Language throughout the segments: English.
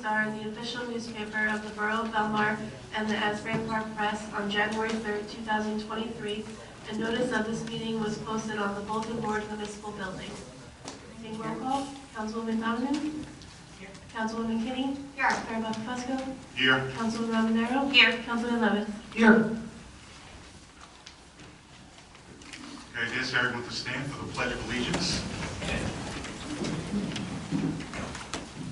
star in the official newspaper of the Borough of Belmar and the Asbury Park Press on January 3rd, 2023, and notice of this meeting was posted on the bulletin board in the municipal building. Take roll call. Councilwoman Donovan? Here. Councilwoman Kinney? Here. Mayor Buckfusco? Here. Councilman Romanero? Here. Councilman Levitt? Here. Okay, I ask everyone to stand for the Pledge of Allegiance.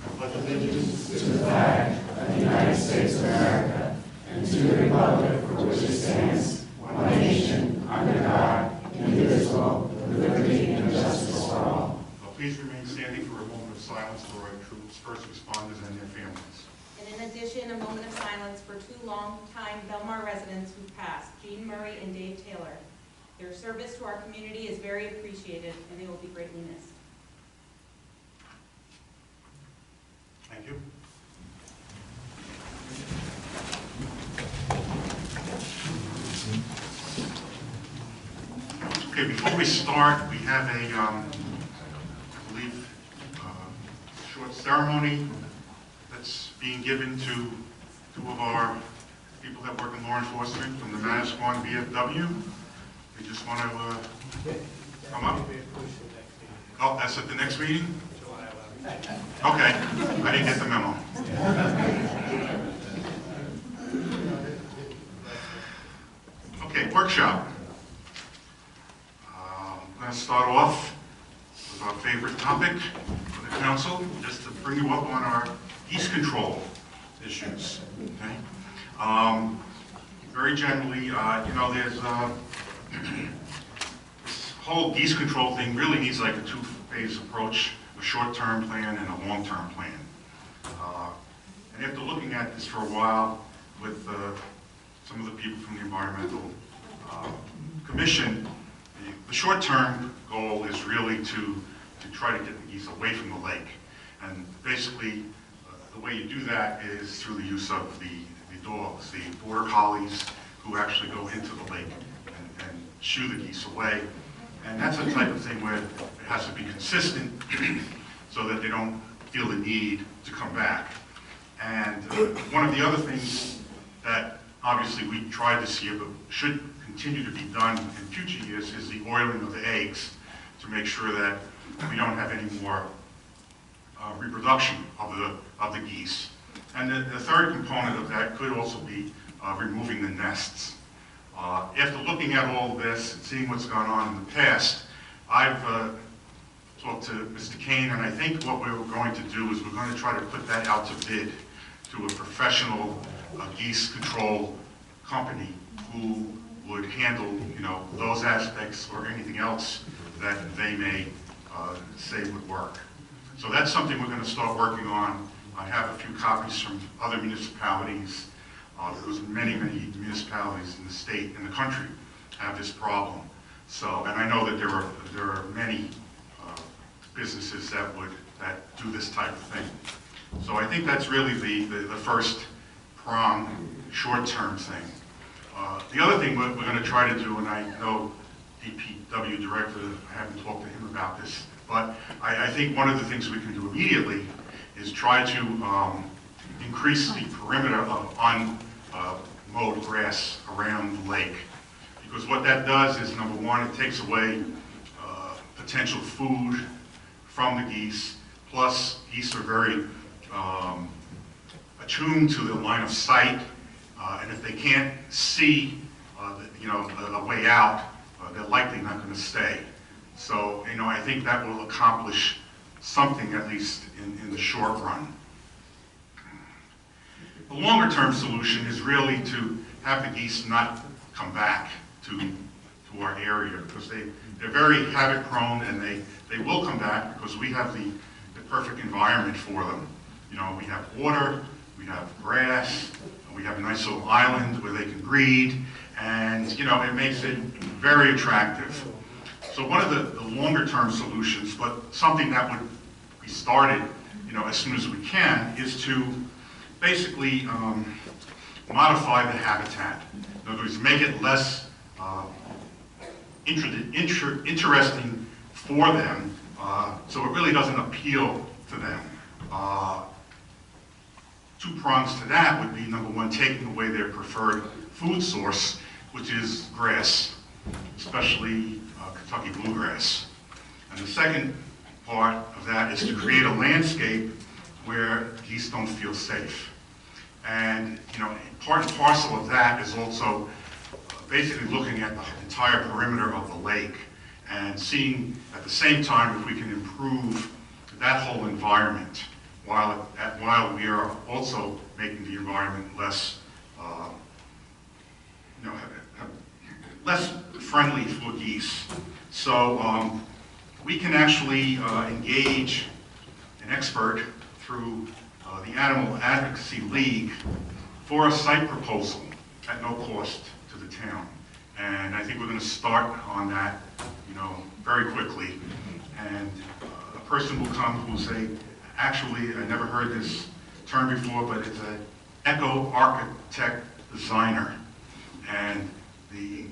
I pledge allegiance To the flag of the United States of America and to the republic for which it stands, one nation, under God, indivisible, with liberty and justice for all. Please remain standing for a moment of silence for our troops, first responders, and their families. And in addition, a moment of silence for two long-time Belmar residents who passed, Jean Murray and Dave Taylor. Their service to our community is very appreciated, and they will be greatly missed. Thank you. Okay, before we start, we have a, I believe, short ceremony that's being given to two of our people that work in law enforcement from the Manasquan VFW. We just want to come up. Oh, that's at the next meeting? Okay, I didn't get the memo. Okay, workshop. I'm going to start off with our favorite topic for the council, just to bring you up on our geese control issues. Okay. Very generally, you know, there's this whole geese control thing really needs like a two-phase approach. A short-term plan and a long-term plan. And after looking at this for a while with some of the people from the Environmental Commission, the short-term goal is really to try to get the geese away from the lake. And basically, the way you do that is through the use of the dogs, the border collies, who actually go into the lake and shoo the geese away. And that's the type of thing where it has to be consistent so that they don't feel the need to come back. And one of the other things that obviously we tried this year but should continue to be done in future years is the oiling of the eggs to make sure that we don't have any more reproduction of the geese. And the third component of that could also be removing the nests. After looking at all of this and seeing what's gone on in the past, I've talked to Mr. Kane, and I think what we're going to do is we're going to try to put that out to bid to a professional geese control company who would handle, you know, those aspects or anything else that they may say would work. So that's something we're going to start working on. I have a few copies from other municipalities. Because many municipalities in the state and the country have this problem. So, and I know that there are many businesses that do this type of thing. So I think that's really the first prong, short-term thing. The other thing we're going to try to do, and I know DPW director, I haven't talked to him about this, but I think one of the things we can do immediately is try to increase the perimeter of mowed grass around the lake. Because what that does is, number one, it takes away potential food from the geese. Plus, geese are very attuned to the line of sight, and if they can't see, a way out, they're likely not going to stay. So, you know, I think that will accomplish something, at least in the short run. The longer-term solution is really to have the geese not come back to our area, because they're very habit-prone, and they will come back because we have the perfect environment for them. You know, we have water, we have grass, we have a nice little island where they can breed, and, you know, it makes it very attractive. So one of the longer-term solutions, but something that would be started, you know, as soon as we can, is to basically modify the habitat. In other words, make it less interesting for them, so it really doesn't appeal to them. two prongs to that would be, number one, taking away their preferred food source, which is grass, especially Kentucky bluegrass. And the second part of that is to create a landscape where geese don't feel safe. And, part and parcel of that is also basically looking at the entire perimeter of the lake and seeing at the same time if we can improve that whole environment while we are also making the environment less, less friendly for geese. So we can actually engage an expert through the Animal Advocacy League for a site proposal at no cost to the town. And I think we're going to start on that, very quickly. And a person will come who's actually, I never heard this term before, but it's an eco-architect designer. And the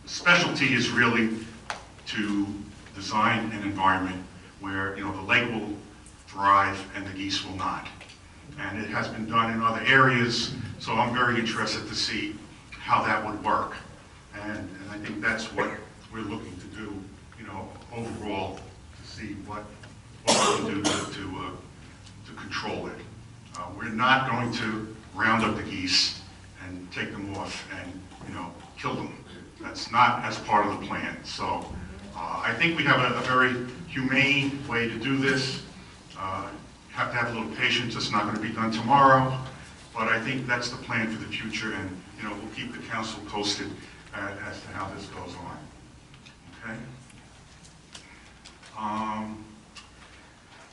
specialty is really to design an environment where, the lake will thrive and the geese will not. And it has been done in other areas, so I'm very interested to see how that would work. And I think that's what we're looking to do, overall, to see what we can do to control it. We're not going to round up the geese and take them off and, kill them. That's not as part of the plan. So I think we have a very humane way to do this. Have to have a little patience. It's not going to be done tomorrow, but I think that's the plan for the future, and we'll keep the council posted as to how this goes on. Okay.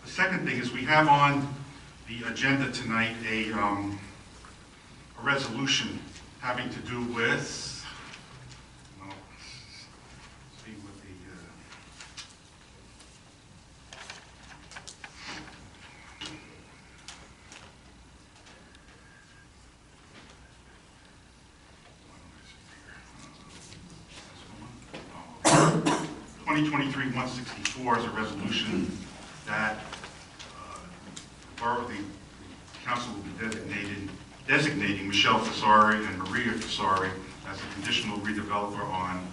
The second thing is we have on the agenda tonight a resolution having to do with. See what the. 2023-164 is a resolution that the council will be designating Michelle Fasari and Maria Fasari as a conditional redeveloper on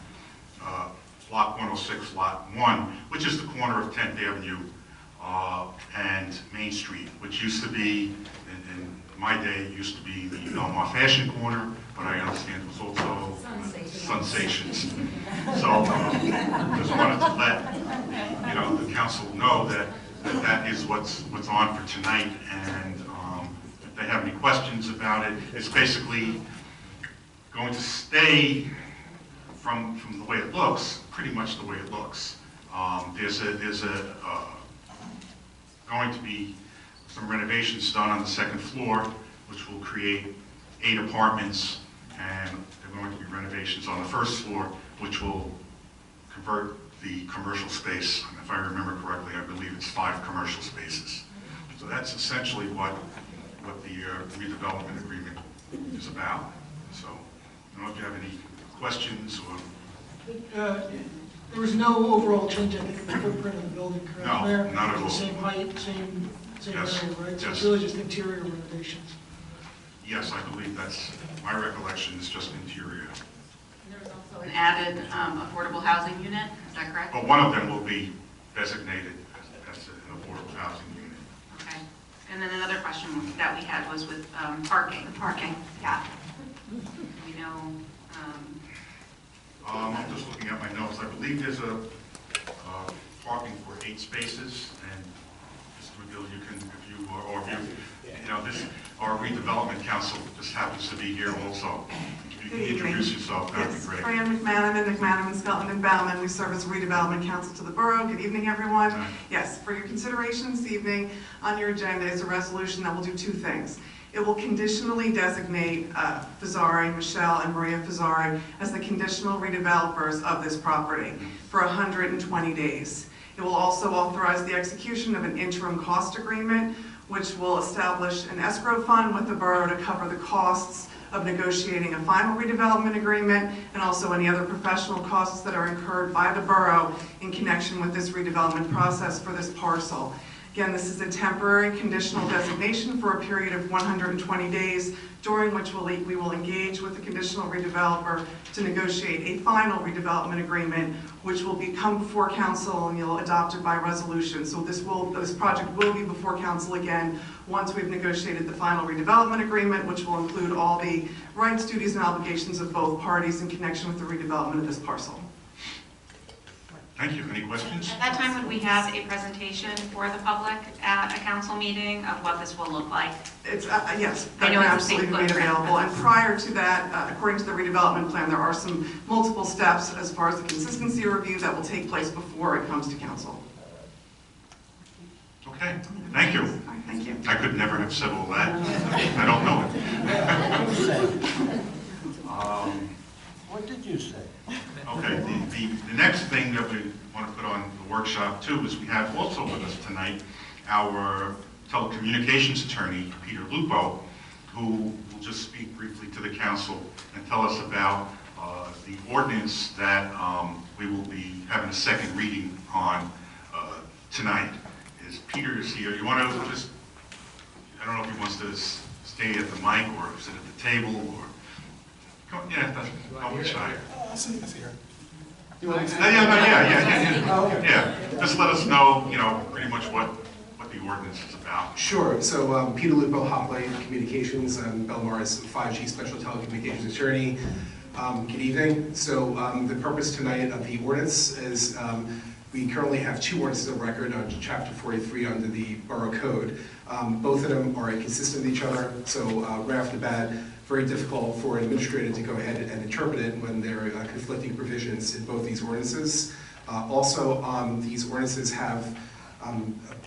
Block 106, Lot 1, which is the corner of 10th Avenue and Main Street, which used to be, in my day, it used to be the Belmar Fashion Corner, but I understand it was also Sensations. So just wanted to let the council know that is what's on for tonight, and if they have any questions about it, it's basically going to stay from the way it looks, pretty much the way it looks. There's going to be some renovations done on the second floor, which will create 8 apartments, and there are going to be renovations on the first floor, which will convert the commercial space. If I remember correctly, I believe it's 5 commercial spaces. So that's essentially what the redevelopment agreement is about. So I don't know if you have any questions or. There was no overall change, I think, in the footprint of the building, correct, No, Mayor? not at all. Same height, same Yes, area, right? So yes. it's really just interior renovations. Yes, I believe that's, my recollection is just interior. There's also an added affordable housing unit, is that correct? But one of them will be designated as an affordable housing unit. Okay. And then another question that we had was with parking. Parking, yeah. We know, I'm just looking at my notes. I believe there's a parking for 8 spaces, and Mr. McGill, you can, our redevelopment council just happens to be here also. If you can introduce yourself, that would be great. Fran McManaman, McManaman, Skelton, and Bauman. We serve as redevelopment council to the borough. Good evening, everyone. Hi. Yes, for your consideration this evening, on your agenda is a resolution that will do 2 things. It will conditionally designate Fasari, Michelle, and Maria Fasari as the conditional redevelopers of this property for 120 days. It will also authorize the execution of an interim cost agreement, which will establish an escrow fund with the borough to cover the costs of negotiating a final redevelopment agreement and also any other professional costs that are incurred by the borough in connection with this redevelopment process for this parcel. Again, this is a temporary conditional designation for a period of 120 days, during which we will engage with the conditional redeveloper to negotiate a final redevelopment agreement, which will come before council and you'll adopt it by resolution. So this project will be before council again once we've negotiated the final redevelopment agreement, which will include all the rights, duties, and obligations of both parties in connection with the redevelopment of this parcel. Thank you. Any questions? At that time, would we have a presentation for the public at a council meeting of what this will look like? It's, yes, I that know can it's a big absolutely be made footprint, available. but- And prior to that, according to the redevelopment plan, there are some multiple steps as far as the consistency review that will take place before it comes to council. Okay, thank you. All right, thank you. I could never have said all that. I don't know it. What did you say? Okay, the next thing that we want to put on the workshop too is we have also with us tonight our telecommunications attorney, Peter Lupo, who will just speak briefly to the council and tell us about the ordinance that we will be having a second reading on tonight. Peter is here. You want to just, I don't know if he wants to stay at the mic or sit at the table or, yeah, don't be shy. I see her. Yeah. Just let us know, pretty much what the ordinance is about. Sure. So Peter Lupo, Hotline Communications. I'm Belmar's 5G Special Telecommunications Attorney. Good evening. So the purpose tonight of the ordinance is we currently have two ordinances of record on Chapter 43 under the Borough Code. Both of them are inconsistent with each other. So right off the bat, very difficult for an administrator to go ahead and interpret it when there are conflicting provisions in both these ordinances. Also, these ordinances have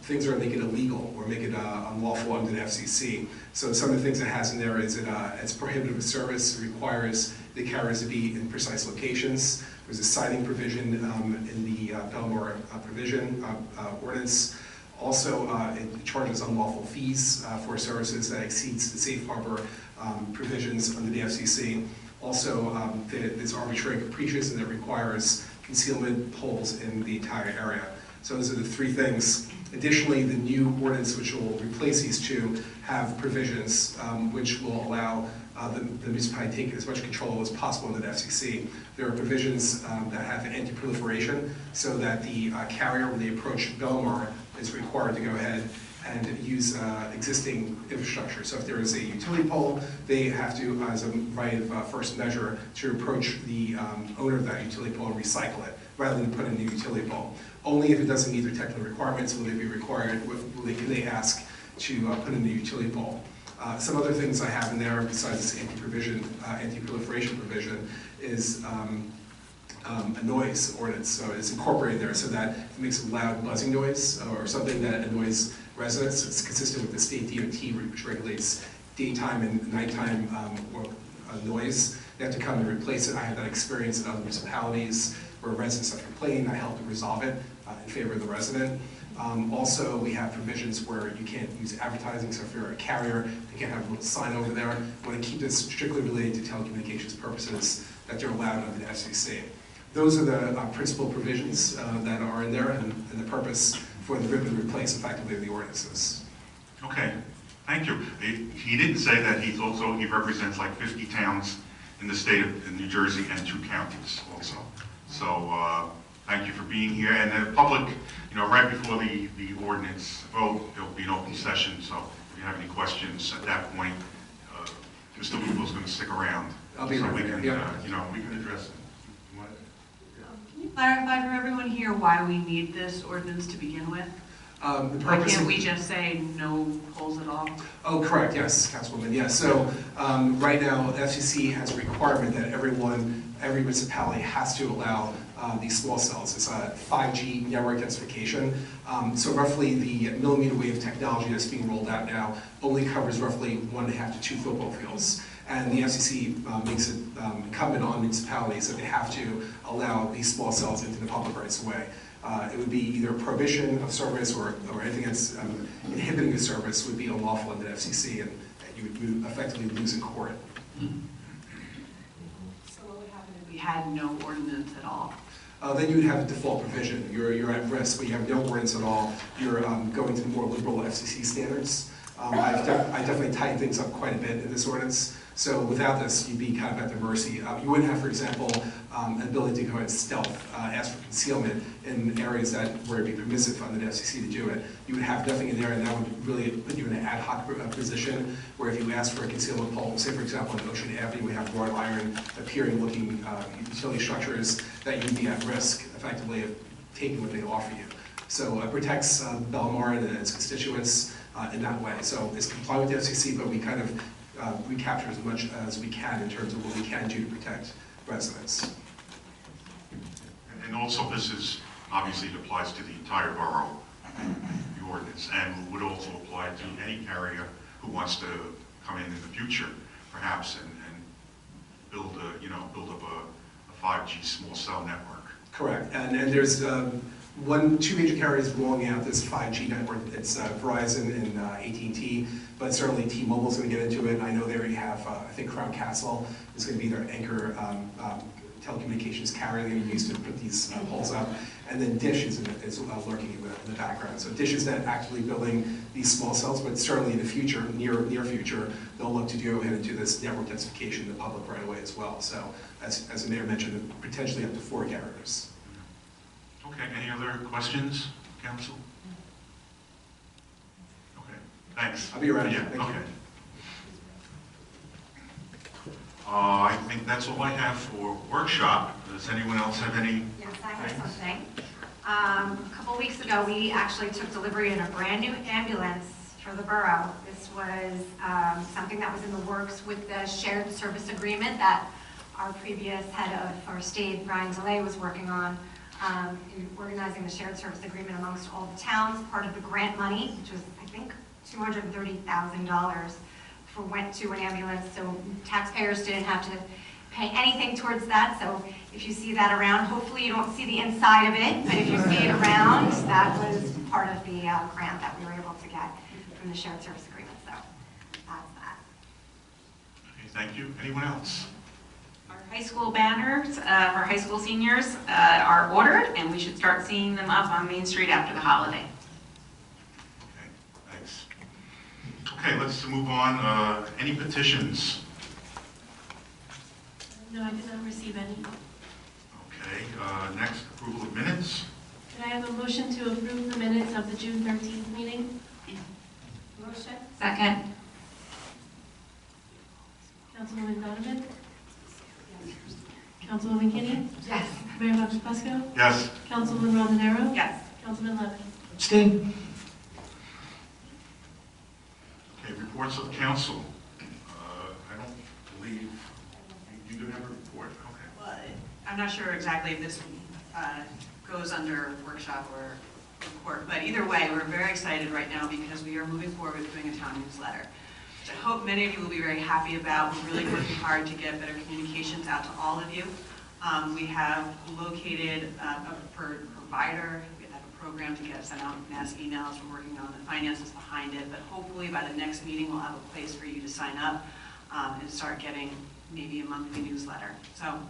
things that make it illegal or make it unlawful under the FCC. So some of the things it has in there is it's prohibitive of service. It requires the carriers to be in precise locations. There's a citing provision in the Belmar provision ordinance. Also, it charges unlawful fees for services that exceeds the safe harbor provisions under the FCC. Also, it's arbitrary and capricious, and it requires concealment poles in the entire area. So those are the three things. Additionally, the new ordinance, which will replace these two, have provisions which will allow the municipality to take as much control as possible under the FCC. There are provisions that have anti-proliferation, so that the carrier, when they approach Belmar, is required to go ahead and use existing infrastructure. So if there is a utility pole, they have to, as a right of first measure, to approach the owner of that utility pole and recycle it, rather than put in a new utility pole. Only if it doesn't meet their technical requirements will they be required, can they ask to put in a utility pole. Some other things I have in there, besides this anti-proliferation provision, is a noise ordinance. So it's incorporated there so that if it makes a loud buzzing noise or something that annoys residents, it's consistent with the state DOT, which regulates daytime and nighttime noise. They have to come and replace it. I have that experience in other municipalities where residents have complained. I help to resolve it in favor of the resident. Also, we have provisions where you can't use advertising. So if you're a carrier, you can't have a little sign over there. We want to keep this strictly related to telecommunications purposes that they're allowed under the FCC. Those are the principal provisions that are in there, and the purpose for the rip and replace effectively of the ordinances. Okay, thank you. He didn't say that he represents like 50 towns in the state of New Jersey and 2 counties also. So thank you for being here. And the public, right before the ordinance vote, there'll be an open session. So if you have any questions at that point, Mr. Lupo's going to stick around. I'll be right there. Yeah. We can address it. Can you clarify for everyone here why we need this ordinance to begin with? Why can't we just say no poles at all? Oh, correct, yes, Councilwoman, yes. So right now, FCC has a requirement that every municipality has to allow these small cells. It's a 5G network densification. So roughly the millimeter wave technology that's being rolled out now only covers roughly 1.5 to 2 football fields. And the FCC makes it incumbent on municipalities that they have to allow these small cells into the public rights of way. It would be either prohibition of service or anything that's inhibiting the service would be unlawful under the FCC, and you would effectively lose in court. So what would happen if we had no ordinance at all? then you would have a default provision. You're at risk, but you have no ordinance at all. You're going to the more liberal FCC standards. I definitely tightened things up quite a bit in this ordinance. So without this, you'd be kind of at the mercy. You wouldn't have, for example, an ability to go ahead and stealth, ask for concealment in areas where it'd be permissive under the FCC to do it. You would have nothing in there, and that would really put you in an ad hoc position where if you ask for a concealment pole, say for example on Ocean Avenue, we have wrought iron appearing looking utility structures, that you'd be at risk, effectively, of taking what they offer you. So it protects Belmar and its constituents in that way. So it's comply with the FCC, but we kind of recapture as much as we can in terms of what we can do to protect residents. And also this is, obviously it applies to the entire borough, the ordinance, and would also apply to any carrier who wants to come in the future, perhaps, and build up a 5G small cell network. Correct, and there's two major carriers rolling out this 5G network. It's Verizon and AT&T, but certainly T-Mobile's going to get into it. I know they already have, I think Crown Castle is going to be their anchor telecommunications carrier they're going to use to put these poles up. And then Dish is lurking in the background. So Dish is not actively building these small cells, but certainly in the future, near future, they'll look to go ahead and do this network densification in the public right away as well. So as the mayor mentioned, potentially up to 4 carriers. Okay, any other questions, council? Okay, thanks. I'll be around. Yeah, Thank okay. you. I think that's all I have for workshop. Does anyone else have any? Yes, I have something. A couple weeks ago, we actually took delivery of a brand new ambulance for the borough. This was something that was in the works with the shared service agreement that our previous head of our state, Brian DeLay, was working on. In organizing the shared service agreement amongst all the towns, part of the grant money, which was, I think, $230,000 went to an ambulance, so taxpayers didn't have to pay anything towards that. So if you see that around, hopefully you don't see the inside of it, but if you see it around, that was part of the grant that we were able to get from the shared service agreement. So that's that. Okay, thank you. Anyone else? High school banners for high school seniors are ordered, and we should start seeing them up on Main Street after the holiday. Okay, thanks. Okay, let's move on. Any petitions? No, I did not receive any. Okay, next, approval of minutes. Could I have a motion to approve the minutes of the June 13th meeting? Motion? Second. Councilwoman Donovan? Councilwoman Kinney? Yes. Mayor Vasquez? Yes. Councilwoman Rondenaro? Yes. Councilman Levin? Abstain. Okay, reports of council. I don't believe, you do have a report, okay. Well, I'm not sure exactly if this goes under workshop or report, but either way, we're very excited right now because we are moving forward with doing a town newsletter, which I hope many of you will be very happy about. We're really working hard to get better communications out to all of you. We have located a provider. We have a program to get sent out mass emails. We're working on the finances behind it, but hopefully by the next meeting, we'll have a place for you to sign up and start getting maybe a monthly newsletter. So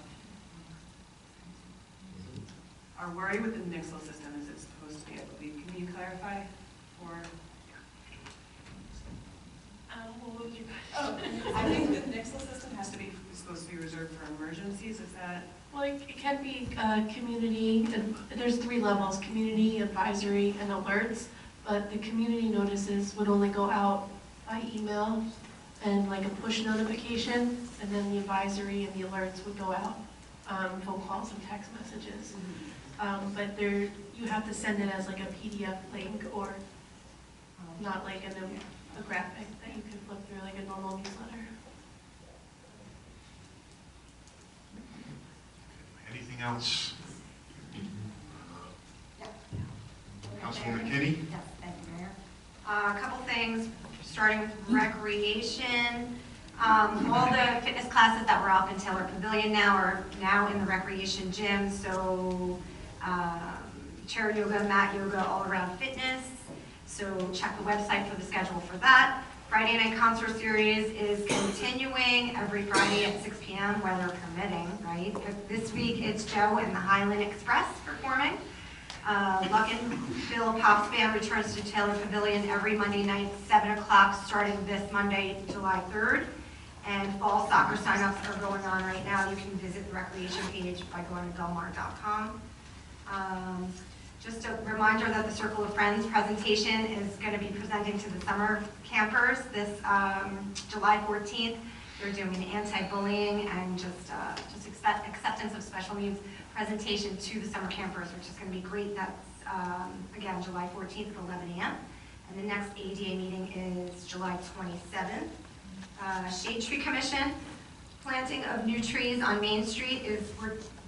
our worry with the Nixle system is it's supposed to be, I believe, can you clarify? Or What would you oh, I think the Nixle system has to be supposed to be reserved for emergencies. Is that? Well, it can be community, there's 3 levels, community, advisory, and alerts, but the community notices would only go out by email and like a push notification, and then the advisory and the alerts would go out, phone calls and text messages. But you have to send it as like a PDF link or not like a graphic that you can flip through like a normal newsletter. Anything else? Councilwoman Kinney? Yes, thank you, Mayor. A couple things, starting with recreation. All the fitness classes that were up in Taylor Pavilion now are now in the recreation gym. So chair yoga, mat yoga, all around fitness. So check the website for the schedule for that. Friday night concert series is continuing every Friday at 6 p.m., weather permitting, right? This week it's Joe and the Highland Express performing. Luckinville Pops Band returns to Taylor Pavilion every Monday night, 7 o'clock, starting this Monday, July 3rd. And fall soccer signups are going on right now. You can visit the recreation page by going to belmar.com. Just a reminder that the Circle of Friends presentation is going to be presenting to the summer campers this July 14th. They're doing an anti-bullying and just acceptance of special needs presentation to the summer campers, which is going to be great. That's, again, July 14th at 11 a.m. And the next ADA meeting is July 27th. Shade Tree Commission, planting of new trees on Main Street is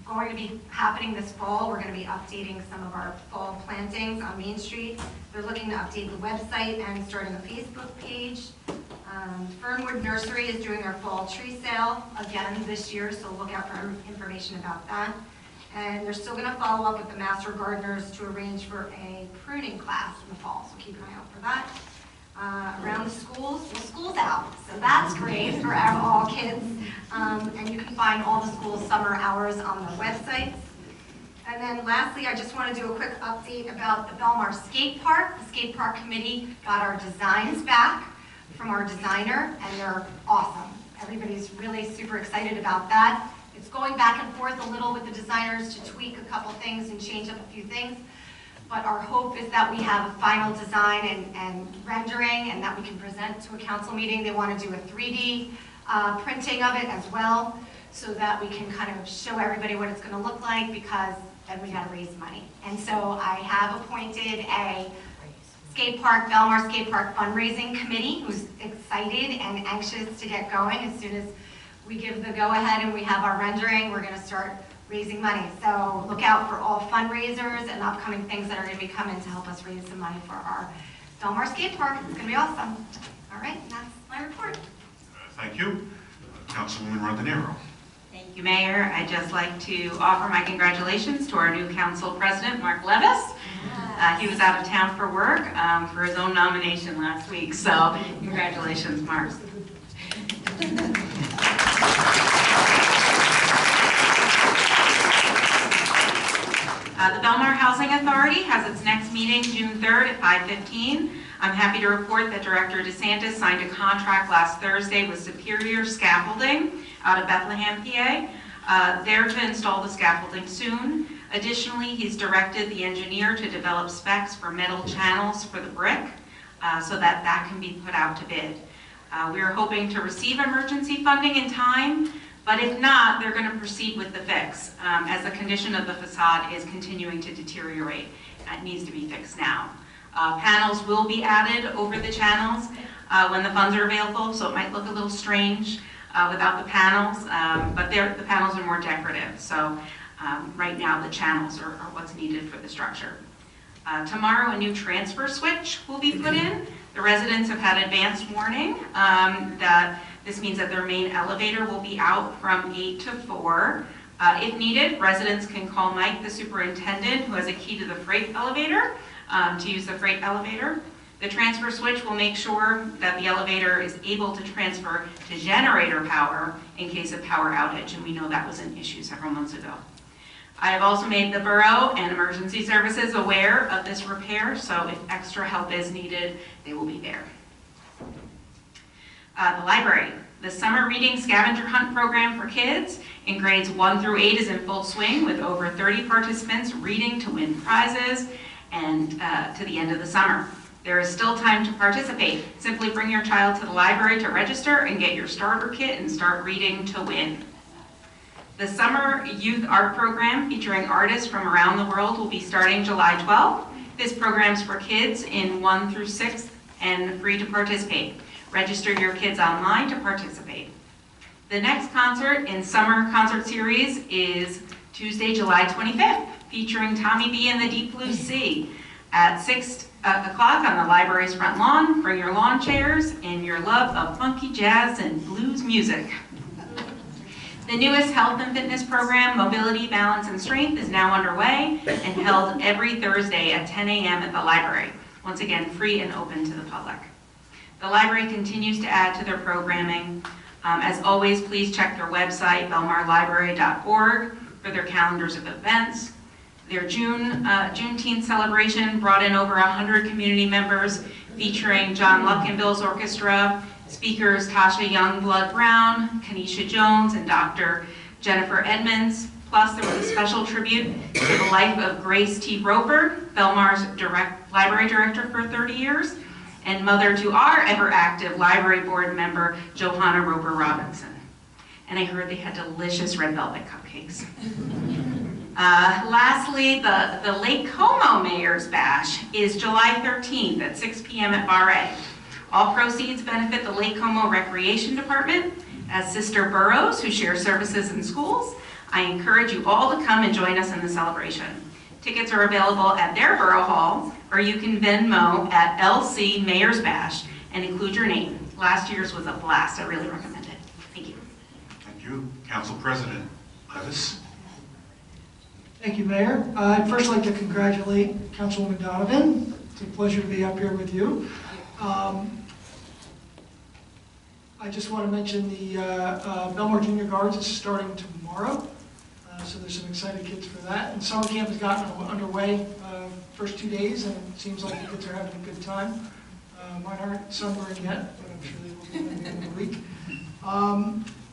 going to be happening this fall. We're going to be updating some of our fall plantings on Main Street. They're looking to update the website and starting a Facebook page. Fernwood Nursery is doing their fall tree sale again this year, so look out for information about that. And they're still going to follow up with the Master Gardeners to arrange for a pruning class in the fall, so keep an eye out for that. Around the schools, well, school's out, so that's great for all kids. And you can find all the school's summer hours on their websites. And then lastly, I just want to do a quick update about the Belmar Skate Park. The Skate Park Committee got our designs back from our designer, and they're awesome. Everybody's really super excited about that. It's going back and forth a little with the designers to tweak a couple things and change up a few things. But our hope is that we have a final design and rendering and that we can present to a council meeting. They want to do a 3D printing of it as well so that we can kind of show everybody what it's going to look like, because then we got to raise money. And so I have appointed a Belmar Skate Park fundraising committee who's excited and anxious to get going. As soon as we give the go-ahead and we have our rendering, we're going to start raising money. So look out for all fundraisers and upcoming things that are going to be coming to help us raise some money for our Belmar Skate Park. It's going to be awesome. All right, that's my report. Thank you. Councilwoman Rondinero. Thank you, Mayor. I'd just like to offer my congratulations to our new council president, Mark Levis. He was out of town for work for his own nomination last week, so congratulations, Mark. The Belmar Housing Authority has its next meeting June 3rd at 5:15. I'm happy to report that Director DeSantis signed a contract last Thursday with Superior Scaffolding out of Bethlehem, PA. They're to install the scaffolding soon. Additionally, he's directed the engineer to develop specs for metal channels for the brick so that that can be put out to bid. We are hoping to receive emergency funding in time, but if not, they're going to proceed with the fix as the condition of the facade is continuing to deteriorate. It needs to be fixed now. Panels will be added over the channels when the funds are available, so it might look a little strange without the panels, but the panels are more decorative. So right now the channels are what's needed for the structure. Tomorrow a new transfer switch will be put in. The residents have had advance warning that this means that their main elevator will be out from 8 to 4. If needed, residents can call Mike, the superintendent, who has a key to the freight elevator, to use the freight elevator. The transfer switch will make sure that the elevator is able to transfer to generator power in case of power outage, and we know that was an issue several months ago. I have also made the borough and emergency services aware of this repair, so if extra help is needed, they will be there. The library. The summer reading scavenger hunt program for kids in grades 1 through 8 is in full swing with over 30 participants reading to win prizes and to the end of the summer. There is still time to participate. Simply bring your child to the library to register and get your starter kit and start reading to win. The Summer Youth Art Program featuring artists from around the world will be starting July 12th. This program is for kids in 1 through 6 and free to participate. Register your kids online to participate. The next concert in Summer Concert Series is Tuesday, July 25th, featuring Tommy B and the Deep Blue Sea at 6 o'clock on the library's front lawn. Bring your lawn chairs and your love of funky jazz and blues music. The newest health and fitness program, Mobility, Balance, and Strength, is now underway and held every Thursday at 10 a.m. at the library. Once again, free and open to the public. The library continues to add to their programming. As always, please check their website, belmarlibrary.org, for their calendars of events. Their Juneteenth celebration brought in over 100 community members, featuring John Luckenbill's orchestra, speakers Tasha Youngblood Brown, Kenesha Jones, and Dr. Jennifer Edmonds. Plus, there was a special tribute to the life of Grace T. Roper, Belmar's library director for 30 years, and mother to our ever-active library board member, Johanna Roper Robinson. And I heard they had delicious red velvet cupcakes. Lastly, the Lake Como Mayor's Bash is July 13th at 6 p.m. at Bar A. All proceeds benefit the Lake Como Recreation Department as sister boroughs who share services in schools. I encourage you all to come and join us in the celebration. Tickets are available at their borough hall, or you can Venmo at LC Mayor's Bash and include your name. Last year's was a blast. I really recommend it. Thank you. Thank you. Council President Levis. Thank you, Mayor. I'd first like to congratulate Councilwoman Donovan. It's a pleasure to be up here with you. I just want to mention the Belmar Junior Guards is starting tomorrow, so there's some excited kids for that. And summer camp has gotten underway first 2 days, and it seems like the kids are having a good time. Mine aren't sunburned yet, but I'm sure they will be by the end of the week.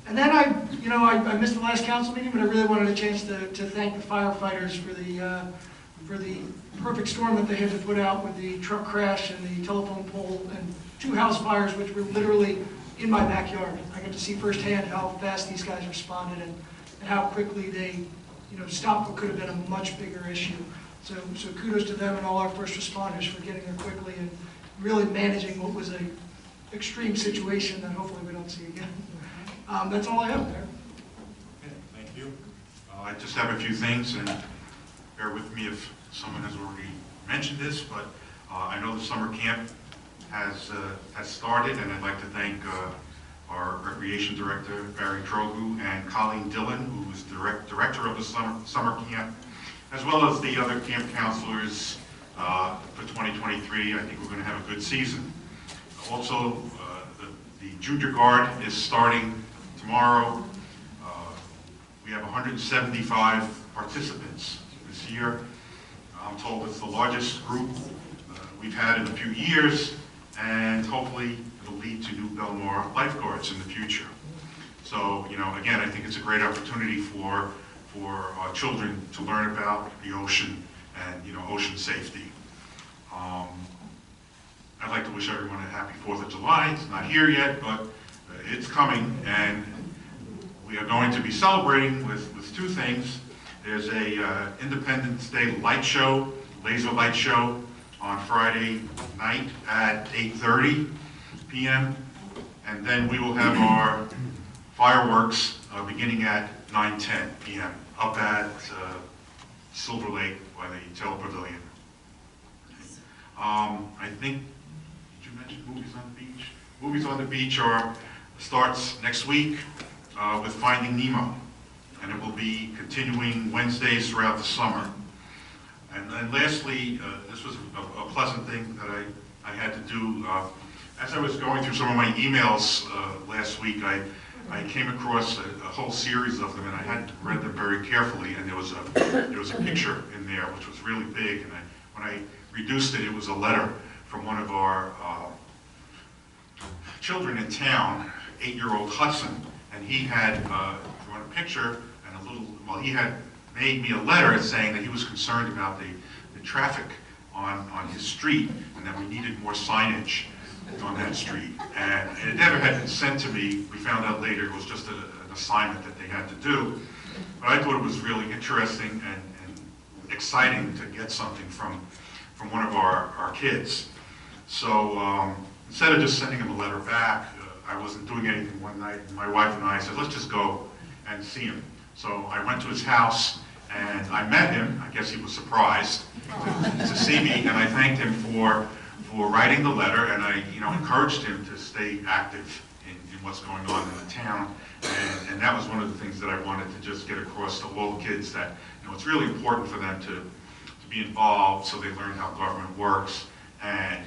And then I missed the last council meeting, but I really wanted a chance to thank the firefighters for the perfect storm that they had to put out with the truck crash and the telephone pole and 2 house fires, which were literally in my backyard. I got to see firsthand how fast these guys responded and how quickly they, stopped what could have been a much bigger issue. So kudos to them and all our first responders for getting there quickly and really managing what was an extreme situation that hopefully we don't see again. That's all I have there. Okay, thank you. I just have a few things, and bear with me if someone has already mentioned this, but I know the summer camp has started, and I'd like to thank our Recreation Director, Barry Trogu, and Colleen Dillon, who is Director of the summer camp, as well as the other camp counselors for 2023. I think we're going to have a good season. Also, the Junior Guard is starting tomorrow. We have 175 participants this year. I'm told it's the largest group we've had in a few years, and hopefully it'll lead to new Belmar lifeguards in the future. So, again, I think it's a great opportunity for children to learn about the ocean and, ocean safety. I'd like to wish everyone a happy 4th of July. It's not here yet, but it's coming, and we are going to be celebrating with 2 things. There's a Independence Day light show, laser light show, on Friday night at 8:30 p.m. And then we will have our fireworks beginning at 9:10 p.m. up at Silver Lake by the Taylor Pavilion. I think, did you mention Movies on the Beach? Movies on the Beach starts next week with Finding Nemo, and it will be continuing Wednesdays throughout the summer. And then lastly, this was a pleasant thing that I had to do. As I was going through some of my emails last week, I came across a whole series of them, and I hadn't read them very carefully, and there was a picture in there which was really big, and when I reduced it, it was a letter from one of our children in town, 8-year-old Hudson, and he had drawn a picture and he had made me a letter saying that he was concerned about the traffic on his street and that we needed more signage on that street. And it never had been sent to me. We found out later it was just an assignment that they had to do. But I thought it was really interesting and exciting to get something from one of our kids. So instead of just sending him a letter back, I wasn't doing anything one night, and my wife and I said, let's just go and see him. So I went to his house, and I met him. I guess he was surprised to see me, and I thanked him for writing the letter, and I encouraged him to stay active in what's going on in the town. And that was one of the things that I wanted to just get across to all the kids, that it's really important for them to be involved so they learn how government works. And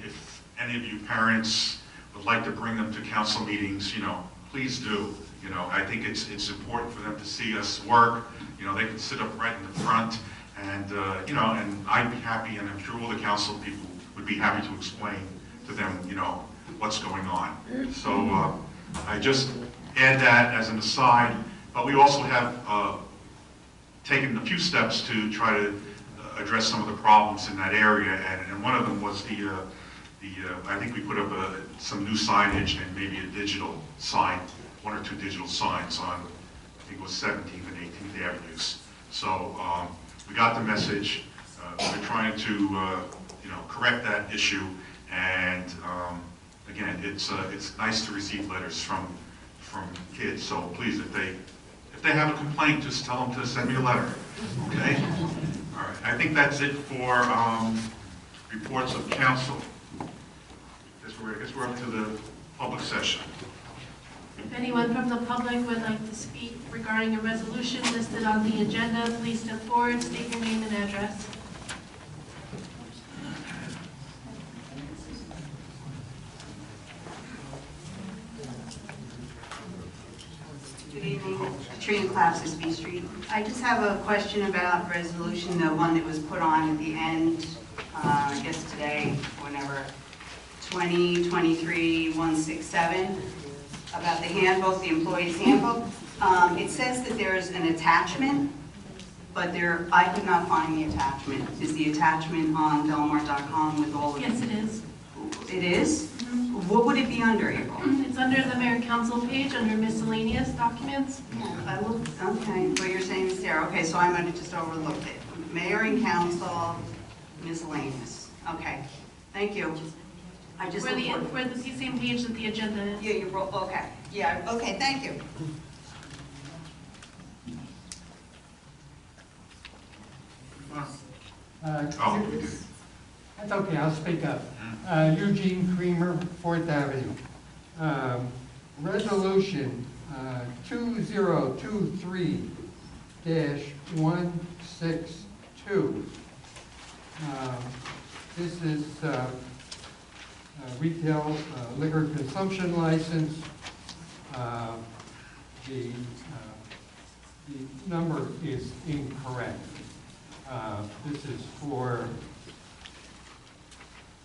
if any of you parents would like to bring them to council meetings, please do. I think it's important for them to see us work. They can sit up right in the front, and and I'd be happy, and I'm sure all the council people would be happy to explain to them, what's going on. So I just add that as an aside, but we also have taken a few steps to try to address some of the problems in that area, and one of them was I think we put up some new signage and maybe a digital sign, 1 or 2 digital signs on, I think it was 17th and 18th Avenues. So we got the message. We're trying to correct that issue, and again, it's nice to receive letters from kids. So please, if they have a complaint, just tell them to send me a letter. Okay. All right. I think that's it for reports of council. I guess we're up to the public session. If anyone from the public would like to speak regarding a resolution listed on the agenda, please step forward, state your name and address. Good evening, Katrina Clapsis, B Street. I just have a question about resolution, the one that was put on at the end, I guess today, whenever, 2023-167, about the handbook, the employee's handbook. It says that there's an attachment, but I could not find the attachment. Is the attachment on belmar.com with all of Yes, it is. It is? Mm-hmm. What would it be under, April? It's under the mayor and council page, under miscellaneous documents. I looked, okay, what you're saying is there. Okay, so I might have just overlooked it. Mayor and council, miscellaneous. Okay, thank you. I just We're looked for the same page that the agenda is. Yeah, you wrote, okay. Yeah, okay, thank you. Oh, we do. That's okay, I'll speak up. Eugene Creamer, 4th Avenue. Resolution 2023-162. This is retail liquor consumption license. The number is incorrect. This is for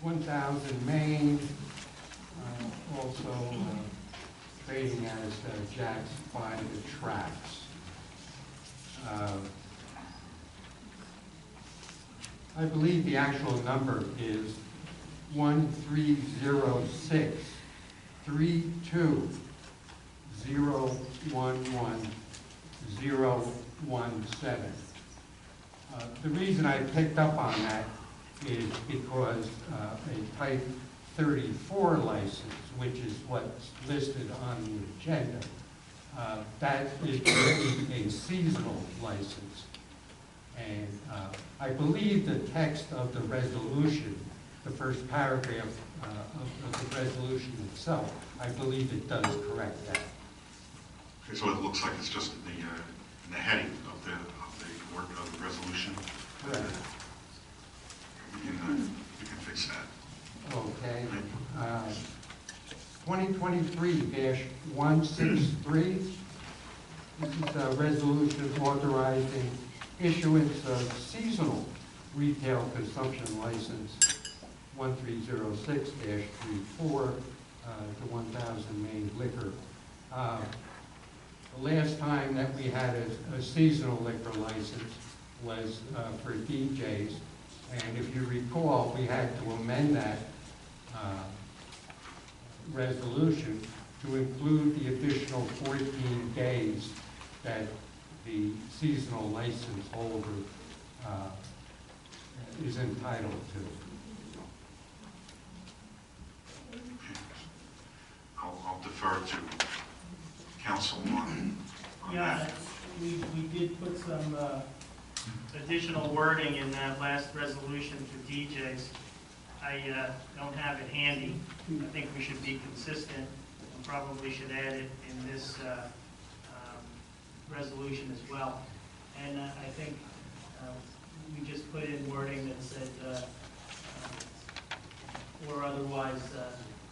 1000 Main, also trading as Jack's by the Tracks. I believe the actual number is 1306-32-011-017. The reason I picked up on that is because a type 34 license, which is what's listed on the agenda, that is a seasonal license. And I believe the text of the resolution, the first paragraph of the resolution itself, I believe it does correct that. Okay, so it looks like it's just in the heading of the work of the resolution. Correct. We can fix that. Okay. 2023-163. This is a resolution authorizing issuance of seasonal retail consumption license 1306-34 to 1000 Main Liquor. The last time that we had a seasonal liquor license was for DJs, and if you recall, we had to amend that resolution to include the additional 14 days that the seasonal license holder is entitled to. I'll defer to council on Yeah, that. we did put some additional wording in that last resolution for DJs. I don't have it handy. I think we should be consistent and probably should add it in this resolution as well. And I think we just put in wording that said or otherwise,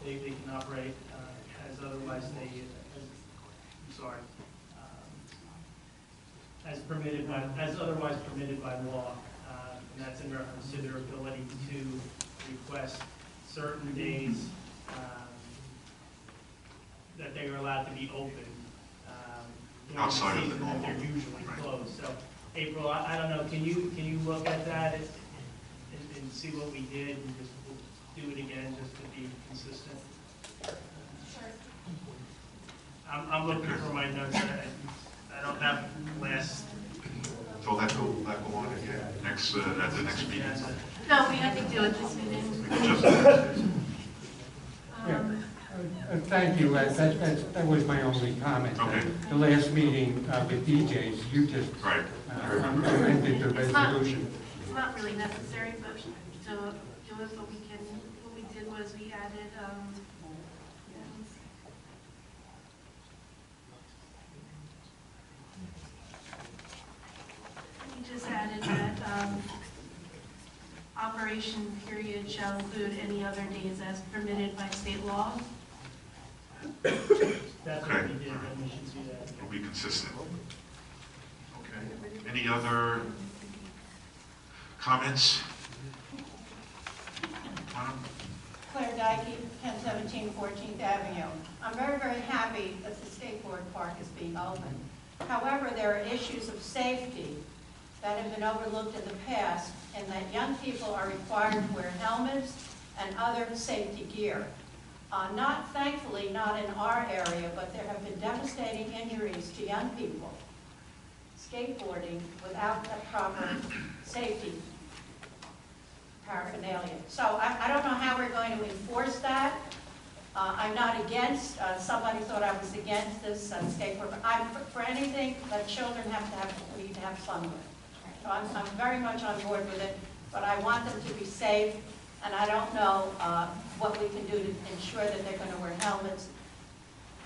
they can operate as otherwise they, as otherwise permitted by law. And that's in reference to their ability to request certain days that they are allowed to be open. During Outside of the season that normal. they're usually closed. So, April, I don't know, can you look at that and see what we did and just do it again just to be consistent? I'm looking for my notes. I don't have last. So that go on again at the next meeting. No, we had to do it this meeting. We can just, Thank you, that was my only comment. Okay. The last meeting with DJs, you just right. amended the It's not- resolution. It's not really necessary, but to do it, but what we did was we added, we just added that, operation period shall include any other days as permitted by state law. That's what Okay. we did, and we should do that. It'll be consistent. Okay. Any other comments? Madam? Claire Dyke, 1017 14th Avenue. I'm very, very happy that the skateboard park is being opened. However, there are issues of safety that have been overlooked in the past, and that young people are required to wear helmets and other safety gear. Thankfully, not in our area, but there have been devastating injuries to young people skateboarding without the proper safety paraphernalia. So I don't know how we're going to enforce that. I'm not against, somebody thought I was against this skateboard, but I'm for anything that children need to have fun with. So I'm very much on board with it, but I want them to be safe, and I don't know what we can do to ensure that they're going to wear helmets,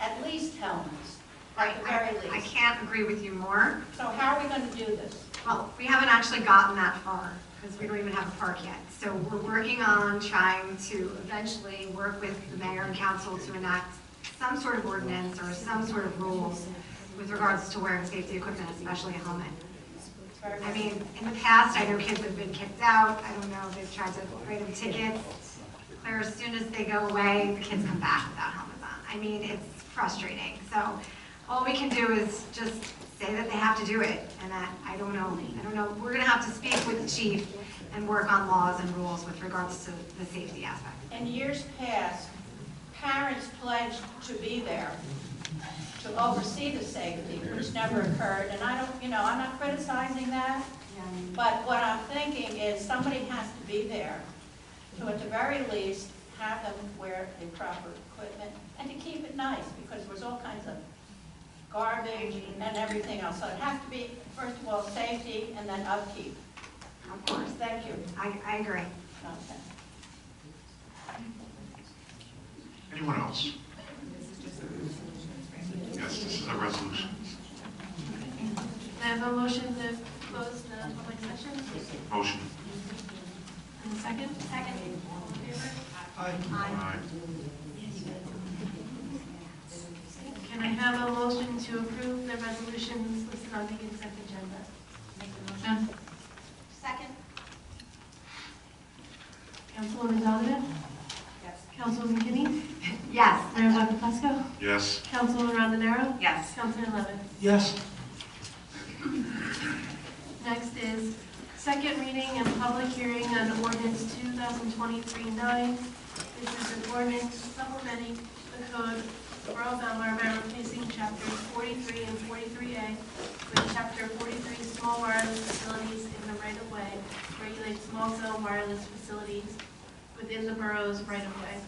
at least helmets, at the very least. I can't agree with you more. So how are we going to do this? Well, we haven't actually gotten that far because we don't even have a park yet. So we're working on trying to eventually work with the mayor and council to enact some sort of ordinance or some sort of rules with regards to wearing safety equipment, especially a helmet. I mean, in the past, I know kids have been kicked out. I don't know if they've tried to write them tickets. Or as soon as they go away, the kids come back without helmets on. I mean, it's frustrating. So all we can do is just say that they have to do it, and that I don't know. We're going to have to speak with the chief and work on laws and rules with regards to the safety aspect. In years past, parents pledged to be there to oversee the safety, which never occurred. And I don't, I'm not criticizing that, but what I'm thinking is somebody has to be there to, at the very least, have them wear the proper equipment and to keep it nice, because there's all kinds of garbage and everything else. So it has to be, first of all, safety and then upkeep. Of course. Thank you. I agree. Okay. Anyone else? Yes, this is a resolution. I have a motion to close the public session. Motion. And a second? Second. All in favor? Aye. Aye. Can I have a motion to approve the resolutions listed on the consent agenda? Make the motion. Second. Councilwoman Donovan? Yes. Councilwoman Kinney? Yes. Mayor Bucklepesco? Yes. Councilwoman Rondonero? Yes. Councilman Levin? Yes. Next is second reading and public hearing on ordinance 2023-9. This is an ordinance supplementing the code of the Borough of Belmar by replacing chapters 43 and 43A with chapter 43 small wireless facilities in the right-of-way, regulate small cell wireless facilities within the borough's right-of-way.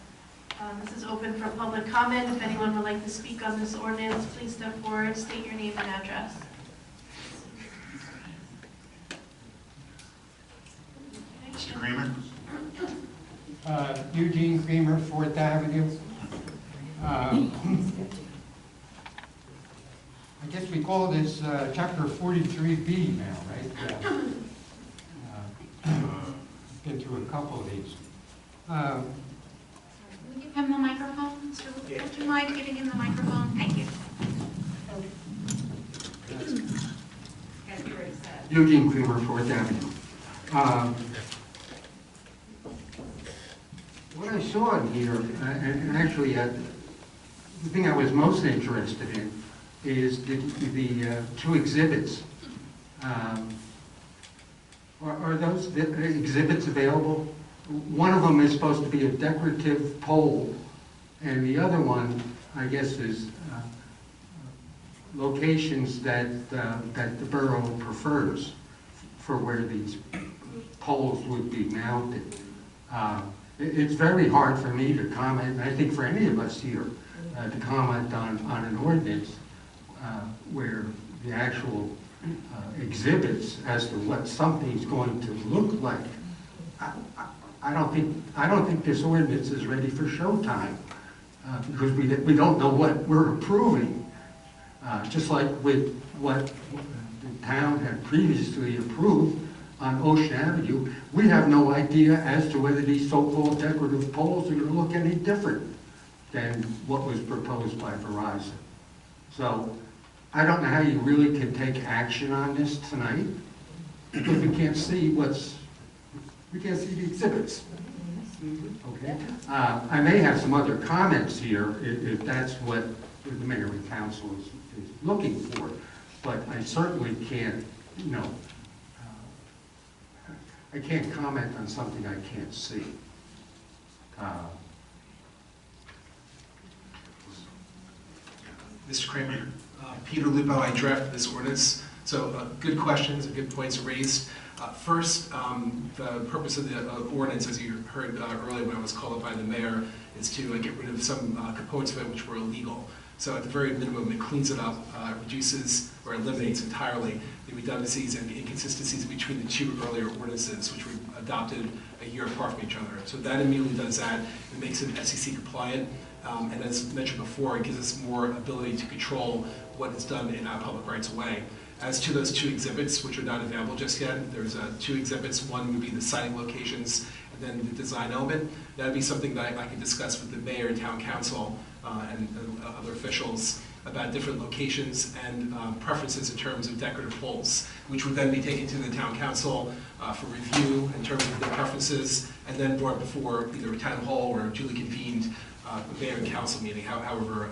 This is open for public comment. If anyone would like to speak on this ordinance, please step forward, state your name and address. Mr. Creamer? Eugene Creamer, 4th Avenue. I guess we call this chapter 43B now, right? Been through a couple of these. him the microphone? Mr. Lupo, would you mind giving him the microphone? Thank you. As you already said. Eugene Creamer, 4th Avenue. What I saw in here, and actually the thing I was most interested in is the two exhibits. Are those exhibits available? One of them is supposed to be a decorative pole, and the other one, I guess, is locations that the borough prefers for where these poles would be mounted. It's very hard for me to comment, and I think for any of us here, to comment on an ordinance where the actual exhibits as to what something's going to look like. I don't think this ordinance is ready for showtime because we don't know what we're approving. Just like with what the town had previously approved on Ocean Avenue, we have no idea as to whether these so-called decorative poles are going to look any different than what was proposed by Verizon. So I don't know how you really can take action on this tonight because we can't see the exhibits. Okay. I may have some other comments here if that's what the mayor and council is looking for, but I certainly can't, I can't comment on something I can't see. Mr. Kramer, Peter Lupo, I drafted this ordinance. So good questions and good points raised. First, the purpose of the ordinance, as you heard earlier when I was called up by the mayor, is to get rid of some components of it which were illegal. So at the very minimum, it cleans it up, reduces or eliminates entirely the redundancies and the inconsistencies between the two earlier ordinances, which were adopted a year apart from each other. So that immediately does that. It makes it SEC compliant. And as mentioned before, it gives us more ability to control what is done in our public rights of way. As to those two exhibits, which are not available just yet, there's two exhibits. One would be the siting locations and then the design element. That would be something that I could discuss with the mayor and town council and other officials about different locations and preferences in terms of decorative poles, which would then be taken to the town council for review in terms of their preferences, and then brought before either a town hall or a duly convened mayor and council meeting, however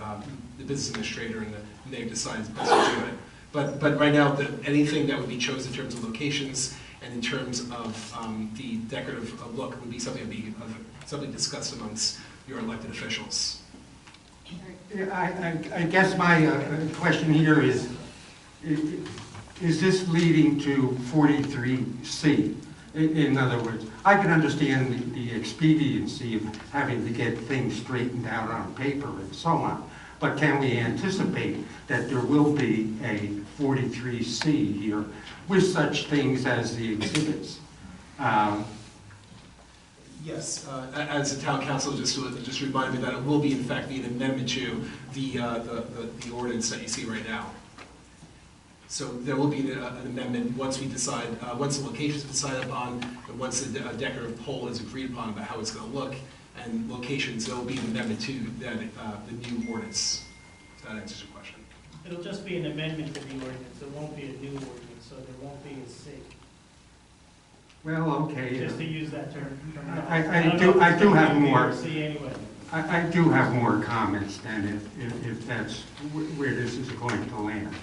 the business administrator and the mayor decides best to do it. But right now, anything that would be chosen in terms of locations and in terms of the decorative look would be something that would be something discussed amongst your elected officials. I guess my question here is this leading to 43C? In other words, I can understand the expediency of having to get things straightened out on paper and so on, but can we anticipate that there will be a 43C here with such things as the exhibits? Yes, as the town council just reminded me that it will be in fact be an amendment to the ordinance that you see right now. So there will be an amendment once we decide, once the location is decided upon, and once the decorative pole is agreed upon about how it's going to look, and locations, there will be an amendment to that, the new ordinance. If that answers your question. It'll just be an amendment to the ordinance. It won't be a new ordinance, so there won't be a C. Well, okay. Just to use that term. I do have more. C anyway. I do have more comments then if that's where this is going to land.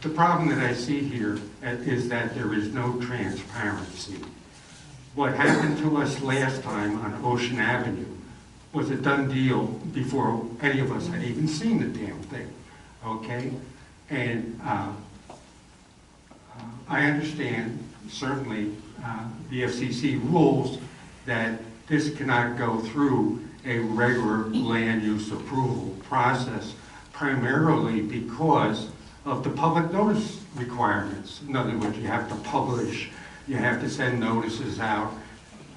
The problem that I see here is that there is no transparency. What happened to us last time on Ocean Avenue was a done deal before any of us had even seen the damn thing, okay? And I understand, certainly, the FCC rules that this cannot go through a regular land use approval process, primarily because of the public notice requirements. In other words, you have to publish, you have to send notices out,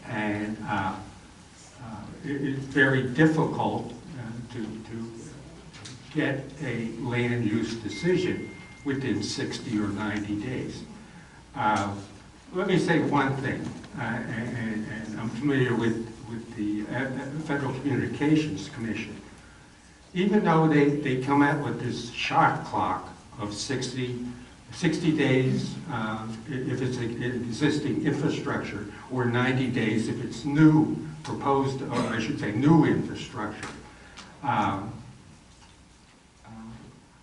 and it's very difficult to get a land use decision within 60 or 90 days. Let me say one thing, and I'm familiar with with the Federal Communications Commission. Even though they come out with this shot clock of 60 days if it's an existing infrastructure, or 90 days if it's new, proposed, or I should say new infrastructure.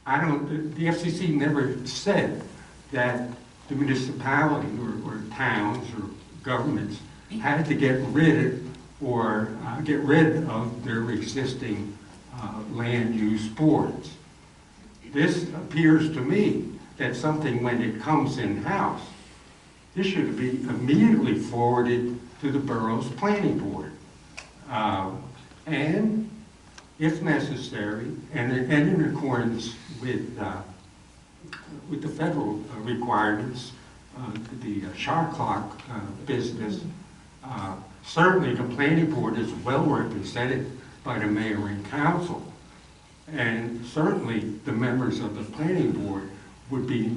The FCC never said that the municipality or towns or governments had to get rid of their existing land use boards. This appears to me that something, when it comes in-house, this should be immediately forwarded to the borough's planning board. And if necessary, and in accordance with the federal requirements, the shot clock business, certainly the planning board is well represented by the mayor and council. And certainly the members of the planning board would be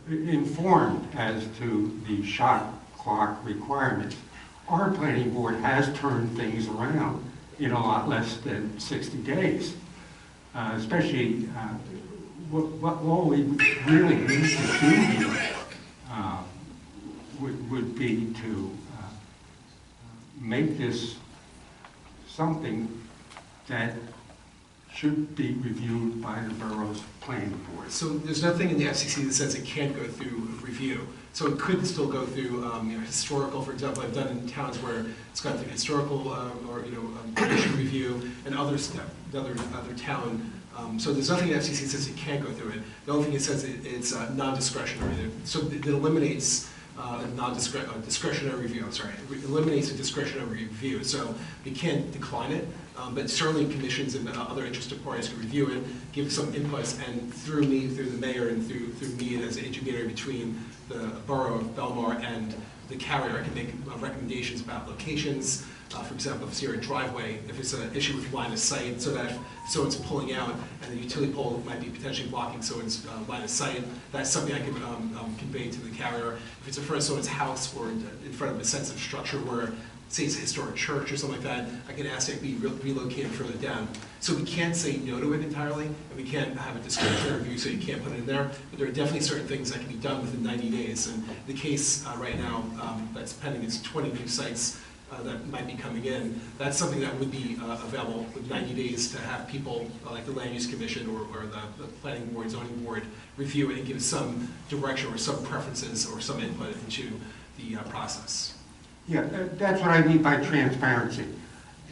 informed as to the shot clock requirements. Our planning board has turned things around in a lot less than 60 days. Especially what we really need to do here would be to make this something that should be reviewed by the borough's planning board. So there's nothing in the FCC that says it can't go through review. So it could still go through historical, for example. I've done in towns where it's gone through historical or commission review, and other town. So there's nothing in the FCC that says it can't go through it. The only thing it says it's non-discretionary. So it eliminates a discretionary review. I'm sorry, it eliminates a discretionary review. So you can't decline it. But certainly commissions and other interested parties can review it, give some inputs, and through me, through the mayor, and through me as an intermediary between the borough of Belmar and the carrier, I can make recommendations about locations. For example, if it's here a driveway, if it's an issue with line of sight, so that if someone's pulling out and the utility pole might be potentially blocking someone's line of sight, that's something I can convey to the carrier. If it's in front of someone's house or in front of a sensitive structure where, say it's a historic church or something like that, I can ask it to be relocated further down. So we can't say no to it entirely, and we can't have a discretionary review, so you can't put it in there, but there are definitely certain things that can be done within 90 days. And the case right now that's pending is 20 new sites that might be coming in. That's something that would be available with 90 days to have people like the Land Use Commission or the Planning Board, Zoning Board review it and give some direction or some preferences or some input into the process. Yeah, that's what I mean by transparency.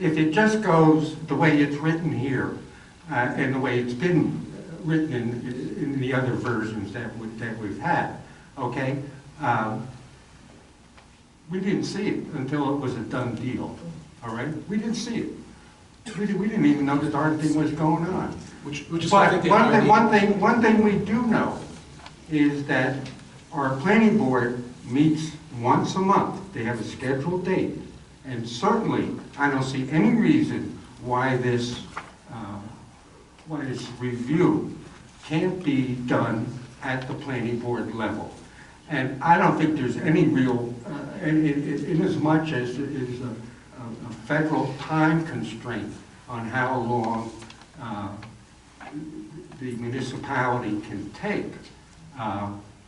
If it just goes the way it's written here, and the way it's been written in the other versions that we've had, okay? We didn't see it until it was a done deal, all right? We didn't see it. We didn't even know the darn thing was going on. Which is but one thing we do know is that our planning board meets once a month. They have a scheduled date. And certainly, I don't see any reason why this review can't be done at the planning board level. And I don't think there's any real, in as much as it is a federal time constraint on how long the municipality can take.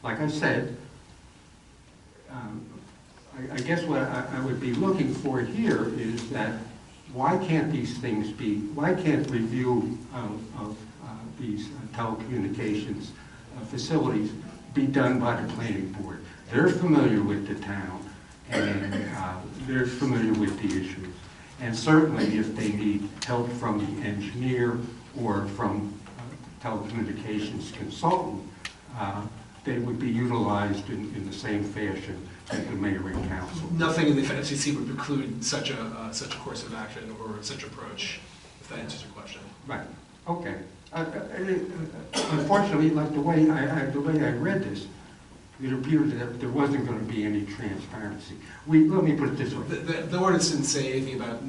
Like I said, I guess what I would be looking for here is that why can't review of these telecommunications facilities be done by the planning board? They're familiar with the town, and they're familiar with the issues. And certainly if they need help from the engineer or from telecommunications consultant, they would be utilized in the same fashion as the mayor and council. Nothing in the FCC would preclude such a course of action or such approach, if that answers your question. Right. Okay. Unfortunately, like the way I read this, it appeared that there wasn't going to be any transparency. Let me put it this way. The ordinance didn't say anything about,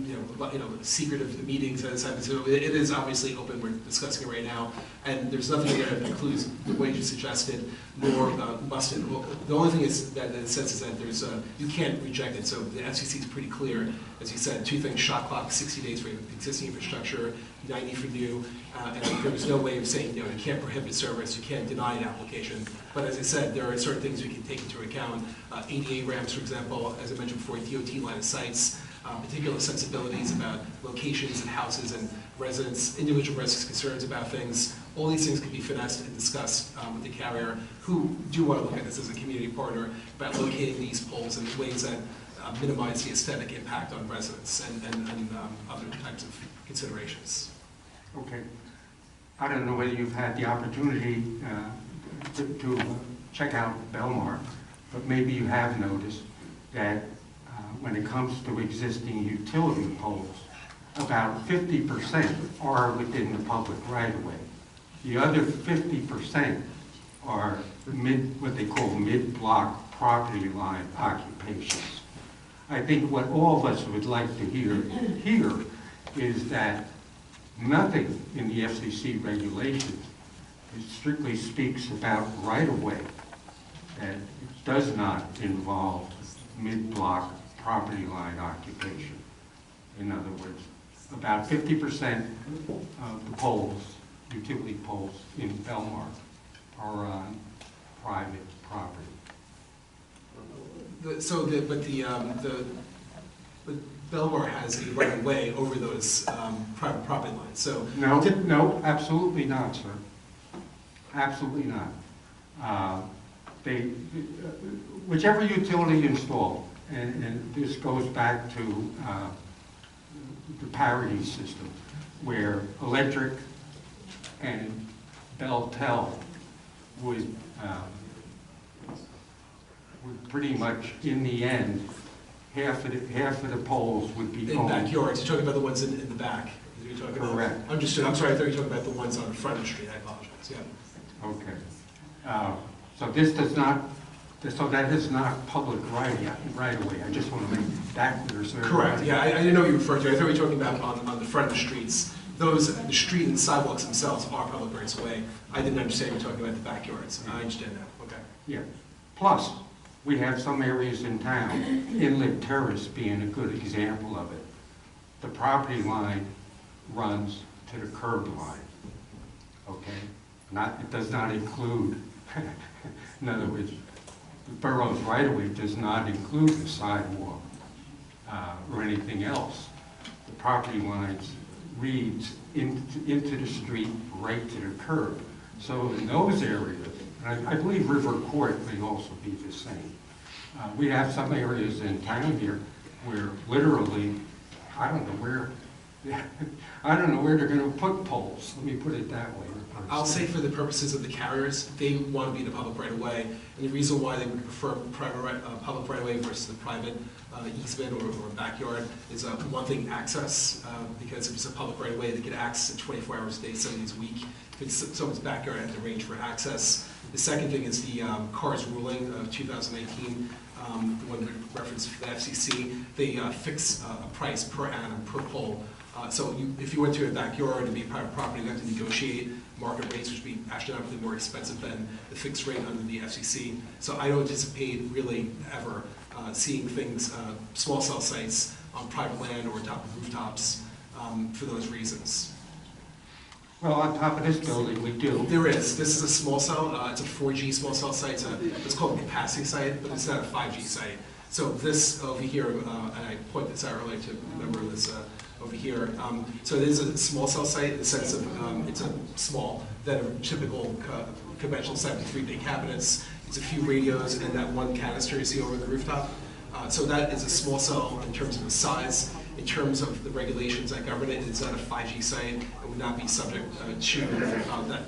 secret of the meetings and so it is obviously open, we're discussing it right now, and there's nothing there that includes the way you suggested, nor must it. Well, the only thing is that it says is that there's you can't reject it, so the FCC is pretty clear, as you said, two things: shot clock, 60 days for existing infrastructure, 90 for new, and there was no way of saying, you can't prohibit service, you can't deny an application. But as I said, there are certain things we can take into account. ADA ramps, for example, as I mentioned before, DOT line of sights, particular sensibilities about locations and houses and residents, individual residents' concerns about things. All these things can be finessed and discussed with the carrier, who do want to look at this as a community partner about locating these poles in ways that minimize the aesthetic impact on residents and other types of considerations. Okay. I don't know whether you've had the opportunity to check out Belmar, but maybe you have noticed that when it comes to existing utility poles, about 50% are within the public right-of-way. The other 50% are what they call mid-block property line occupations. I think what all of us would like to hear here is that nothing in the FCC regulations strictly speaks about right-of-way that does not involve mid-block property line occupation. In other words, about 50% of the poles, utility poles in Belmar, are on private property. But Belmar has a right of way over those private property lines. So no, absolutely not, sir. Absolutely not. Whichever utility installed, and this goes back to the parity system, where electric and Beltel would pretty much, in the end, half of the poles would be in backyards. You're talking about the ones in the back. You're talking correct. About, understood. I'm sorry. I thought you were talking about the ones on the front of the street. I apologize. Yeah. Okay. So this does not. So that is not public right away. I just want to make that clear. So correct. Yeah, I didn't know what you were referring to. I thought you were talking about on the front of the streets. The street and sidewalks themselves are public rights of way. I didn't understand you were talking about the backyards. I understand that. Okay. Yeah. Plus, we have some areas in town, Inlet Terrace being a good example of it. The property line runs to the curb line. Okay. It does not include. In other words, the borough's right-of-way does not include the sidewalk or anything else. The property lines reads into the street right to the curb. So in those areas, and I believe River Court may also be the same. We have some areas in town here where literally, I don't know where they're going to put poles. Let me put it that way. I'll say for the purposes of the carriers, they want to be in the public right-of-way, and the reason why they would prefer public right-of-way versus the private easement or backyard is one thing, access, because if it's a public right-of-way, they can access it 24 hours a day, 7 days a week. If it's someone's backyard, they have to arrange for access. The second thing is the CARS ruling of 2019, the one referenced for the FCC. They fix a price per annum, per pole. So if you went to a backyard and be private property, you have to negotiate market rates, which would be astronomically more expensive than the fixed rate under the FCC. So I don't anticipate really ever seeing things, small cell sites on private land or top of rooftops for those reasons. Well, on top of this building, we do. There is. This is a small cell. It's a 4G small cell site. It's called a capacity site, but it's not a 5G site. So this over here, and I pointed this out earlier to remember this over here. So it is a small cell site in the sense of it's a small, than a typical conventional site with 3 big cabinets. It's a few radios and that one canister you see over the rooftop. So that is a small cell in terms of the size. In terms of the regulations that govern it, it's not a 5G site. It would not be subject to that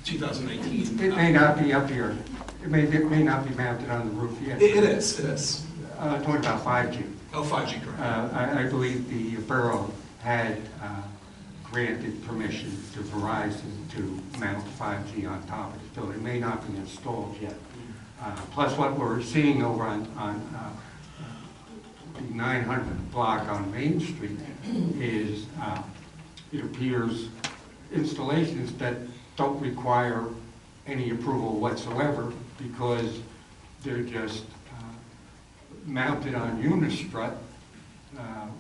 2019. It may not be up here. It may not be mounted on the roof yet. It is. It is. Talking about 5G. Oh, 5G, correct. I believe the borough had granted permission to Verizon to mount 5G on top of the building. It may not be installed yet. Plus what we're seeing over on the 900 block on Main Street is, it appears, installations that don't require any approval whatsoever because they're just mounted on unistrut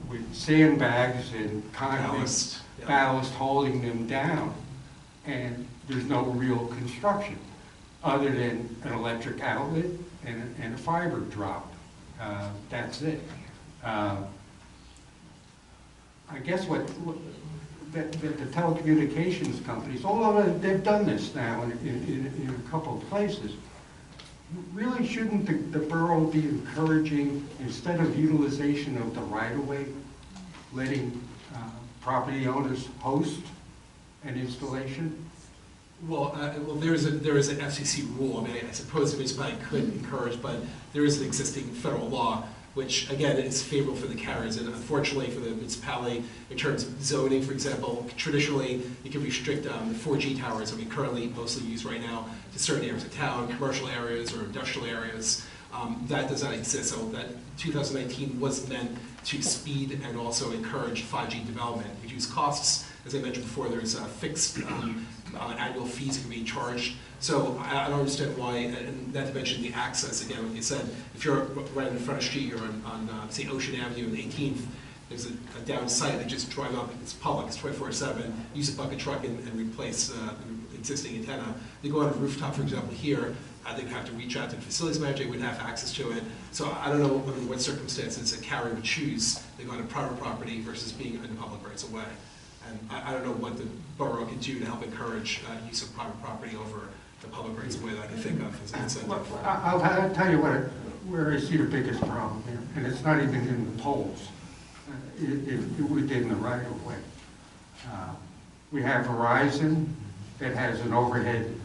with sandbags and concrete ballast holding them down, and there's no real construction other than an electric outlet and a fiber drop. That's it. I guess that the telecommunications companies, although they've done this now in a couple of places, really shouldn't the borough be encouraging, instead of utilization of the right-of-way, letting property owners host an installation? Well, there is an FCC rule. I mean, I suppose the municipality could encourage, but there is an existing federal law, which again is favorable for the carriers, and unfortunately for the municipality, in terms of zoning, for example, traditionally you can restrict the 4G towers that we currently mostly use right now to certain areas of town, commercial areas or industrial areas. That does not exist. So that 2019 was meant to speed and also encourage 5G development, reduce costs. As I mentioned before, there's fixed annual fees that can be charged. So I don't understand why, and not to mention the access, again, like you said, if you're right in front of the street, you're on say, Ocean Avenue and 18th, there's a down site that just drive up, it's public, it's 24/7, use a bucket truck and replace existing antenna. They go on a rooftop, for example, here, they'd have to reach out to the facilities manager, they wouldn't have access to it. So I don't know under what circumstances a carrier would choose they go on a private property versus being in the public rights of way. And I don't know what the borough can do to help encourage use of private property over the public rights of way that I can think of as an incentive. I'll tell you where I see the biggest problem here, and it's not even in the poles. It within the right of way. We have Verizon that has an overhead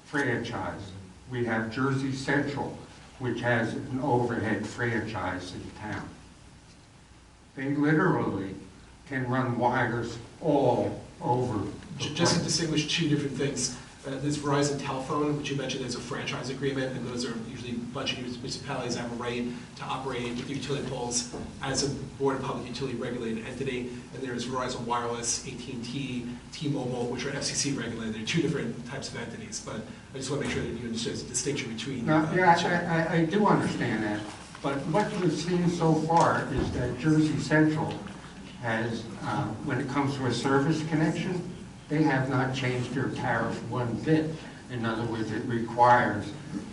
franchise. We have Jersey Central, which has an overhead franchise in town. They literally can run wires all over. Just to distinguish two different things. There's Verizon Telephone, which you mentioned is a franchise agreement, and those are usually a bunch of municipalities that have a right to operate with utility poles as a Board of Public Utility regulated entity. And there's Verizon Wireless, AT&T, T-Mobile, which are FCC regulated. They're two different types of entities, but I just want to make sure that you understand the distinction between. Yeah, I do understand that, but what we've seen so far is that Jersey Central has, when it comes to a service connection, they have not changed their tariff one bit. In other words, it requires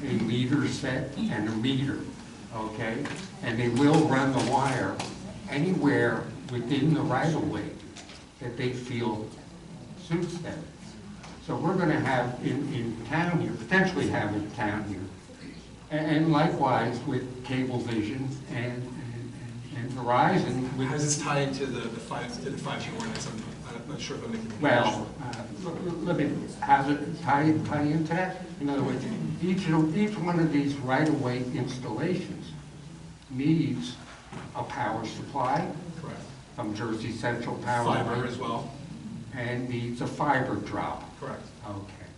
a meter set and a meter, okay? And they will run the wire anywhere within the right-of-way that they feel suits them. So we're going to have in town here, potentially have in town here, and likewise with Cablevision and Verizon. How does this tie into the 5G ordinance? I'm not sure if I'm making the Well, let me, how's it tie into that? In other words, each one of these right-of-way installations needs a power supply. Correct. From Jersey Central Power. Fiber as well. And needs a fiber drop. Correct. Okay.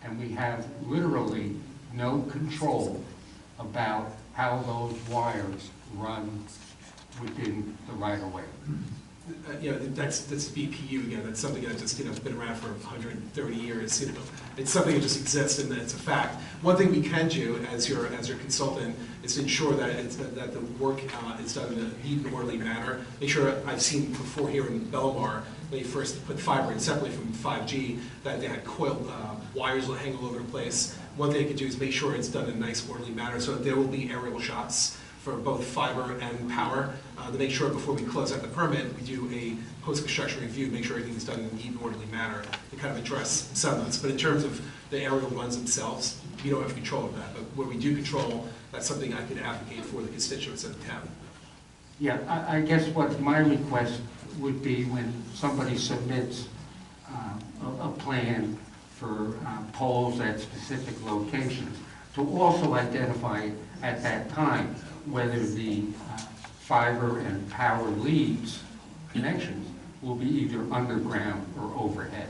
And we have literally no control about how those wires run within the right-of-way. That's BPU again. That's something that just has been around for 130 years. It's something that just exists and it's a fact. One thing we can do as your consultant is to ensure that that the work is done in a neat and orderly manner. Make sure I've seen before here in Belmar, when they first put fiber in separately from 5G, that they had coiled wires that hang all over the place. One thing they could do is make sure it's done in a nice orderly manner, so that there will be aerial shots for both fiber and power, to make sure before we close out the permit, we do a post-construction review, make sure everything is done in a neat and orderly manner to kind of address some of this. But in terms of the aerial runs themselves, we don't have control of that. But where we do control, that's something I could advocate for the constituents of the town. Yeah, I guess what my request would be when somebody submits a plan for poles at specific locations, to also identify at that time whether the fiber and power leads connections will be either underground or overhead.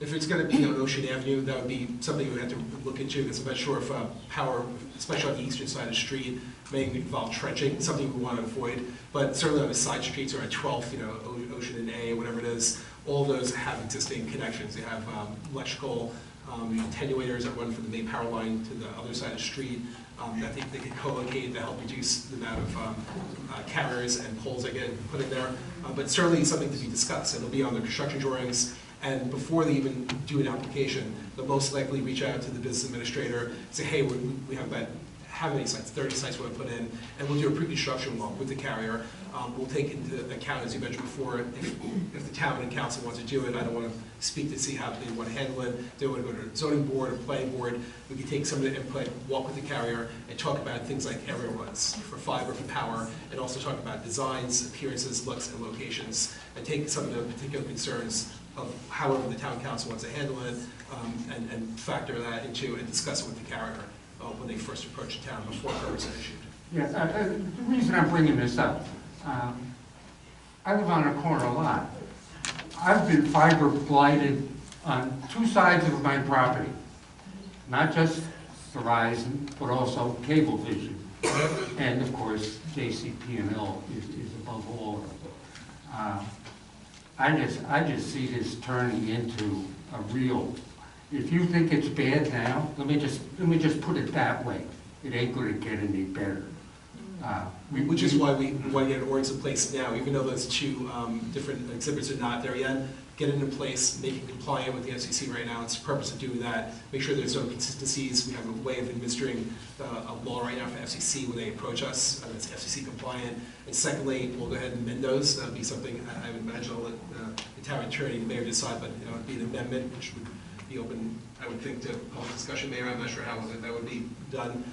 If it's going to be on Ocean Avenue, that would be something we have to look into, because I'm not sure if power, especially on the eastern side of the street, may involve trenching, something we want to avoid. But certainly on the side streets or at 12th, Ocean and A, whatever it is, all those have existing connections. They have electrical attenuators that run from the main power line to the other side of the street that they can co-locate to help reduce the amount of carriers and poles that get put in there. But certainly something to be discussed. It'll be on the construction drawings. And before they even do an application, they'll most likely reach out to the business administrator, say, hey, we have about how many sites, 30 sites we want to put in, and we'll do a pre-construction walk with the carrier. We'll take into account, as you mentioned before, if the town and council wants to do it. I don't want to speak to see how they want to handle it. They want to go to the zoning board or planning board. We can take some of the input, walk with the carrier, and talk about things like area runs for fiber, for power, and also talk about designs, appearances, looks, and locations, and take some of the particular concerns of however the town council wants to handle it, and factor that into and discuss it with the carrier when they first approach the town before permits are issued. Yes, the reason I'm bringing this up, I live on a corner lot. I've been fiber blighted on 2 sides of my property, not just Verizon, but also Cablevision, and of course JCP&L is above all of it. I just see this turning into a real. If you think it's bad now, let me just put it that way. It ain't going to get any better. Which is why we want to get an ordinance in place now, even though those 2 different exhibits are not there yet. Get it in place, make it compliant with the FCC right now. It's the purpose of doing that. Make sure there's no inconsistencies. We have a way of administering a law right now for FCC when they approach us, and it's FCC compliant. And secondly, we'll go ahead and amend those. That would be something I would imagine I'll let the town attorney, the mayor decide, but it would be an amendment which would be open, I would think, to public discussion. Mayor, I'm not sure how that would be done.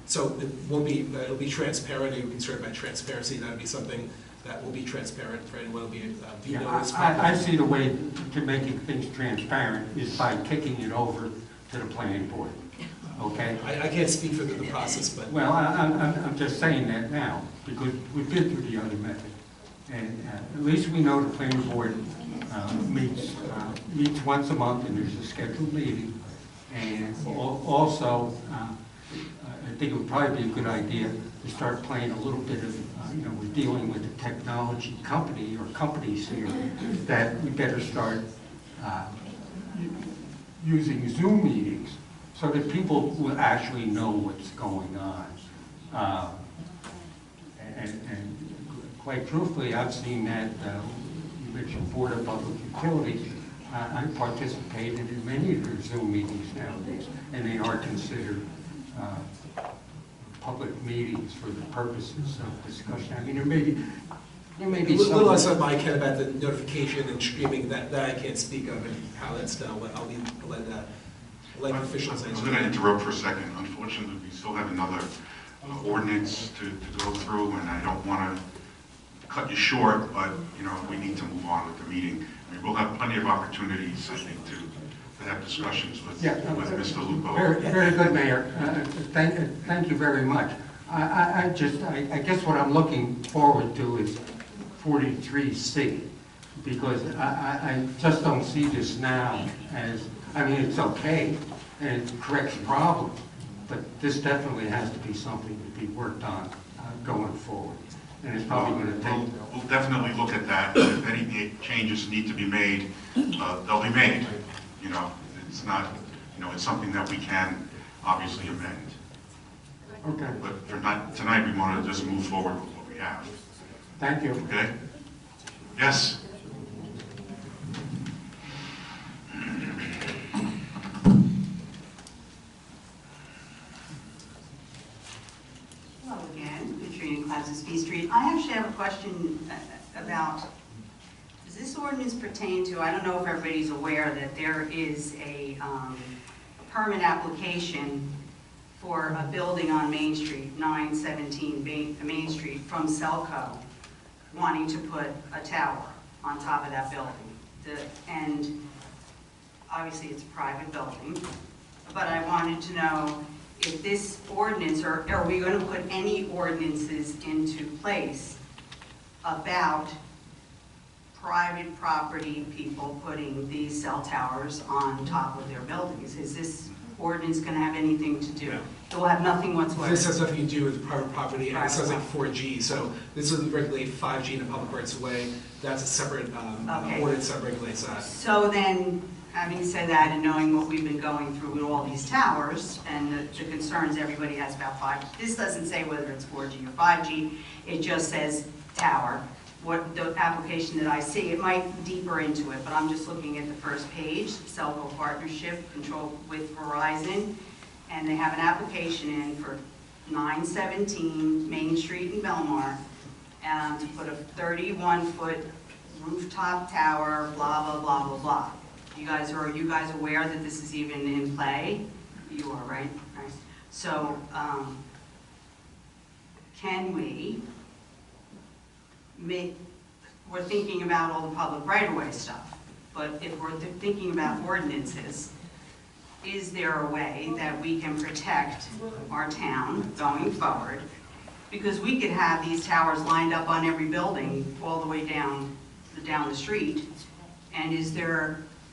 So it won't be, it'll be transparent. You're concerned about transparency. That would be something that will be transparent for anyone. Will be noticed. I see the way to making things transparent is by kicking it over to the planning board. Okay? I can't speak for the process, but well, I'm just saying that now because we've been through the other method, and at least we know the planning board meets once a month, and there's a scheduled meeting, and also. I think it would probably be a good idea to start playing a little bit of, we're dealing with a technology company or companies here, that we better start using Zoom meetings so that people will actually know what's going on. And quite truthfully, I've seen that, you mentioned Board of Public Utilities. I participated in many of their Zoom meetings nowadays, and they are considered public meetings for the purposes of discussion. I mean, there may be a little less on my account about the notification and streaming that I can't speak of and how that's done. I'll let officials answer. I'm going to interrupt for a second. Unfortunately, we still have another ordinance to go through, and I don't want to cut you short, but we need to move on with the meeting. I mean, we'll have plenty of opportunities, I think, to have discussions with Mr. Lupo. Very good, Mayor. Thank you very much. I guess what I'm looking forward to is 43C, because I just don't see this now as, I mean, it's okay, and it corrects problems, but this definitely has to be something to be worked on going forward. And it's probably going to take... We'll definitely look at that. If any changes need to be made, they'll be made. It's not, it's something that we can obviously amend. Okay. But for tonight, we want to just move forward with what we have. Thank you. Okay? Yes? Hello again, Katrina Classes, B Street. I actually have a question about, does this ordinance pertain to, I don't know if everybody's aware that there is a permit application for a building on Main Street, 917 Main Street, from Selco, wanting to put a tower on top of that building. And obviously it's a private building, but I wanted to know if this ordinance, or are we going to put any ordinances into place about private property people putting these cell towers on top of their buildings. Is this ordinance going to have anything to do? It will have nothing whatsoever. This has nothing to do with private property, and it sounds like Private 4G, so this doesn't regulate 5G in a public rights of way. That's a separate Okay. ordinance that regulates that. So then, having said that and knowing what we've been going through with all these towers and the concerns everybody has about 5G, this doesn't say whether it's 4G or 5G, it just says tower. What the application that I see, it might be deeper into it, but I'm just looking at the first page, Cellco partnership control with Verizon, and they have an application in for 917 Main Street in Belmar, to put a 31-foot rooftop tower, blah, blah, blah, blah, blah. Are you guys aware that this is even in play? You are, right? Right. So, can we we're thinking about all the public right-of-way stuff, but if we're thinking about ordinances, is there a way that we can protect our town going forward? Because we could have these towers lined up on every building all the way down the street, and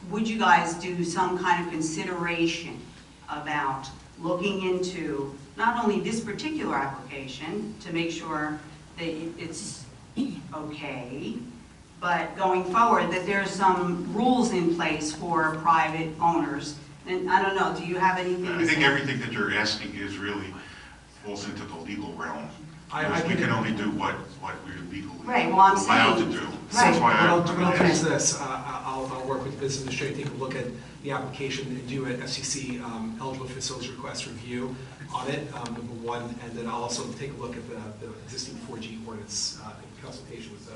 would you guys do some kind of consideration about looking into not only this particular application to make sure that it's okay, but going forward that there's some rules in place for private owners? And I don't know, do you have anything to I think say? everything that you're asking is really falls into the legal realm. I We can only do what we're legally Right, well, I'm allowed to saying- do. Right. That's why What I'm I'll do is asking. this, I'll work with the business administrator, take a look at the application and do an FCC eligible facilities request review on it, number one, and then I'll also take a look at the existing 4G ordinance in consultation with the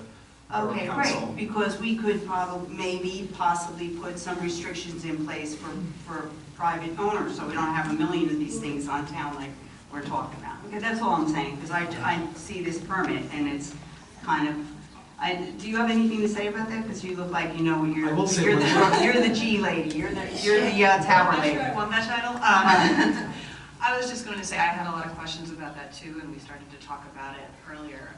Borough Okay, Council. great, because we could possibly put some restrictions in place for private owners, so we don't have a million of these things on town like we're talking about. Okay, that's all I'm saying, because I see this permit and it's kind of, do you have anything to say about that? Because you look like you know what I will say you're one you're the G lady, you're the tower lady. Want that title? I was just going to say, I had a lot of questions about that too, and we started to talk about it earlier.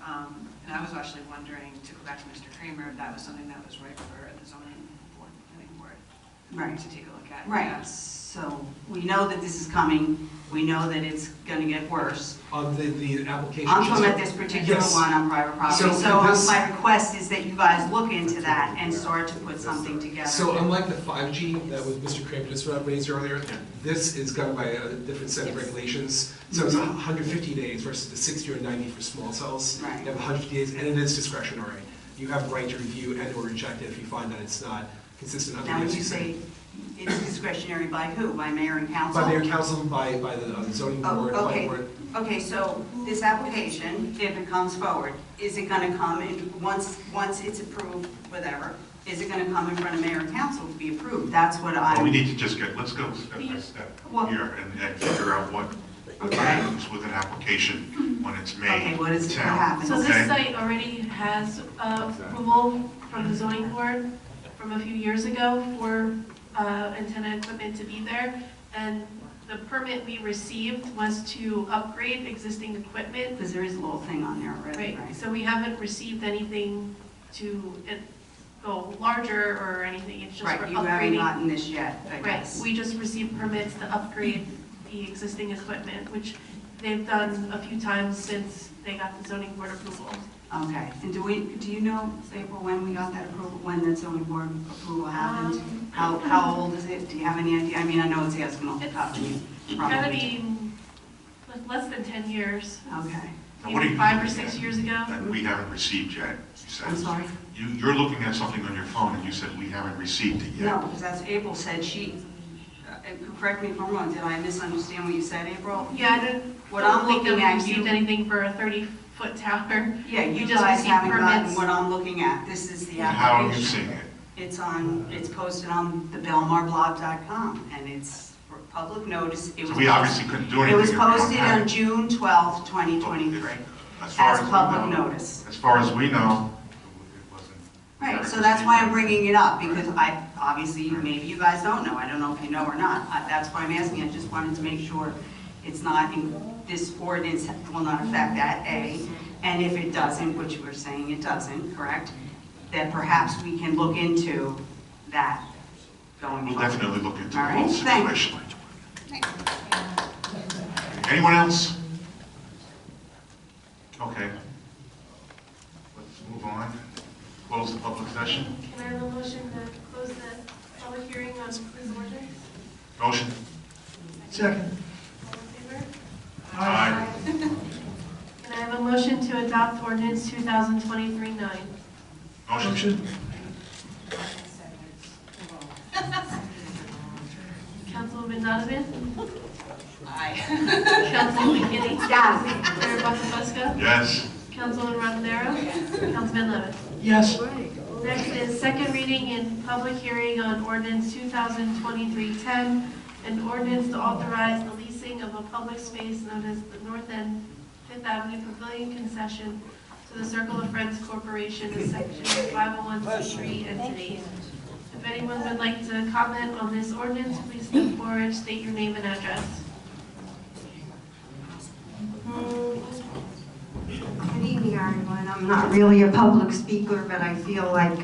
And I was actually wondering, to go back to Mr. Kramer, if that was something that was right for the zoning board, planning board, Right. to take a look at. Right, Yeah. so we know that this is coming, we know that it's going to get worse. On the application. I'm talking about this particular Yes. one on private property, So so this- my request is that you guys look into that and start to put something together. So unlike the 5G that was Mr. Kramer just raised earlier, this is governed by a different set of regulations. So it's 150 days versus the 60 or 90 for small cells. Right. You have 150 days, and it is discretionary. You have the right to review and or reject it if you find that it's not consistent under Now, the when you FCC. say it's discretionary by who? By mayor and council? By mayor and council, by the zoning board, Oh, by okay. board. Okay, so this application, if it comes forward, is it gonna come in, once it's approved, whatever, is it gonna come in front of mayor and council to be approved? That's what Well, we I'm, need to just let's go step by step Well- here and figure out what Okay. happens with an application when it's made. okay, what is, what town. happens? So Okay. this site already has approval from the zoning board from a few years ago for antenna equipment to be there. And the permit we received was to upgrade existing equipment. Because there is a little thing on there already, Right, right? so we haven't received anything to go larger or anything, it's just for Right, you haven't upgrading. gotten this yet, I Right, guess. we just received permits to upgrade the existing equipment, which they've done a few times since they got the zoning board approval. Okay, and do you know, April, when we got that approval, when the zoning board approval happened? How old is it? Do you have any idea? I mean, I know it's asking off the top of you. It's gotta be less than 10 years, Okay. Now, what are maybe you 5 or looking 6 at years ago. that we haven't received yet, you said? I'm sorry? You're looking at something on your phone and you said we haven't received it yet. No, because that's, April said correct me if I'm wrong, did I misunderstand what you said, April? Yeah, I didn't, What don't I'm think that looking we at, received you, anything for a 30-foot tower. yeah, We you just guys received haven't gotten permits. what I'm looking at. This is the And how are you application. seeing it? It's posted on the belmarblog.com, and it's for public notice. It So was we obviously couldn't do anything. It was if we don't posted have on it. June 12th, 2023, As far as we public know- notice. As far as we know, it wasn't. Right, so that's why I'm bringing it up, because obviously, maybe you guys don't know, I don't know if you know or not. That's why I'm asking, I just wanted to make sure it's not, this ordinance will not affect that, A, and if it doesn't, which we're saying it doesn't, correct? that perhaps we can look into that going We'll forward. definitely look into the All whole right, thanks. situation. Anyone else? Okay. Let's move on. Close the public session. Can I have a motion to close the public hearing on this ordinance? Motion? Second. All in favor? Aye. Can I have a motion to adopt ordinance 2023-9? Motion? Councilwoman Donovan? Aye. Councilwoman McKinney? Yes. Mayor Buckles? Yes. Councilwoman Rondero? Councilman Levitt? Yes. Next is second reading and public hearing on ordinance 2023-10, an ordinance to authorize the leasing of a public space known as the North End Fifth Avenue Pavilion concession to the Circle of Friends Corporation, a section 501c3 entity. If anyone would like to comment on this ordinance, please step forward, state your name and address. Good evening, everyone. I'm not really a public speaker, but I feel like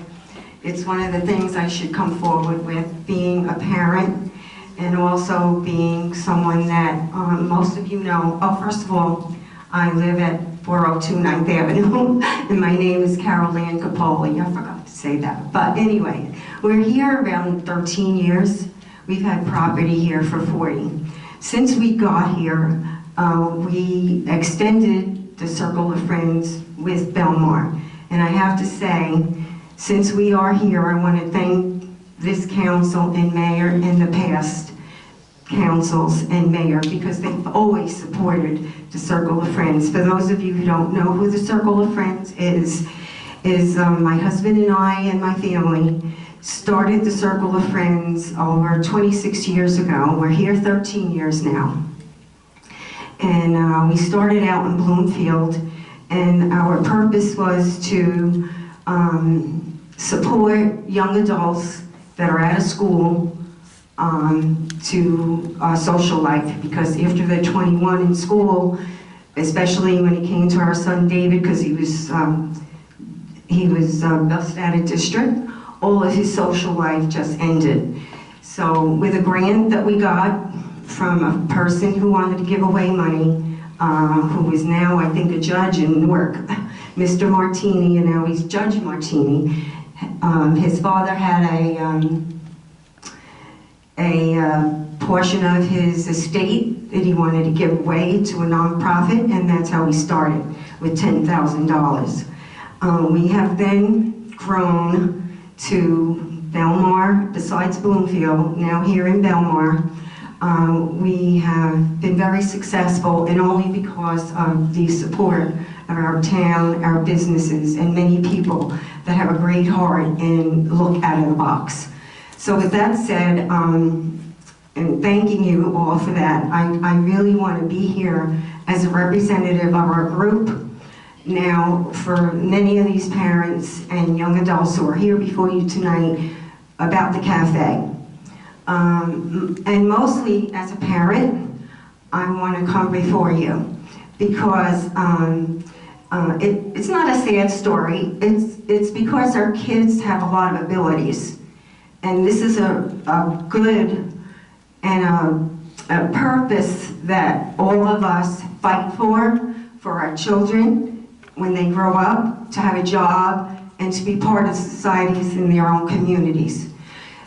it's one of the things I should come forward with, being a parent and also being someone that most of you know. Oh, first of all, I live at 402 9th Avenue, and my name is Carol Ann Capoli. I forgot to say that. But anyway, we're here around 13 years. We've had property here for 40. Since we got here, we extended the Circle of Friends with Belmar. And I have to say, since we are here, I want to thank this council and mayor and the past councils and mayor, because they've always supported the Circle of Friends. For those of you who don't know who the Circle of Friends is my husband and I and my family started the Circle of Friends over 26 years ago. We're here 13 years now. And we started out in Bloomfield, and our purpose was to support young adults that are out of school to social life, because after they're 21 in school, especially when it came to our son David, because he was bused out of district, all of his social life just ended. So with a grant that we got from a person who wanted to give away money, who is now, I think, a judge in Newark, Mr. Martini, and now he's Judge Martini. His father had a portion of his estate that he wanted to give away to a nonprofit, and that's how we started, with $10,000. We have then grown to Belmar, besides Bloomfield, now here in Belmar. We have been very successful, and only because of the support of our town, our businesses, and many people that have a great heart and look out of the box. So with that said, and thanking you all for that, I really want to be here as a representative of our group. Now, for many of these parents and young adults who are here before you tonight about the cafe. And mostly as a parent, I want to come before you because it's not a sad story. It's because our kids have a lot of abilities. And this is a good and a purpose that all of us fight for our children when they grow up, to have a job and to be part of societies in their own communities.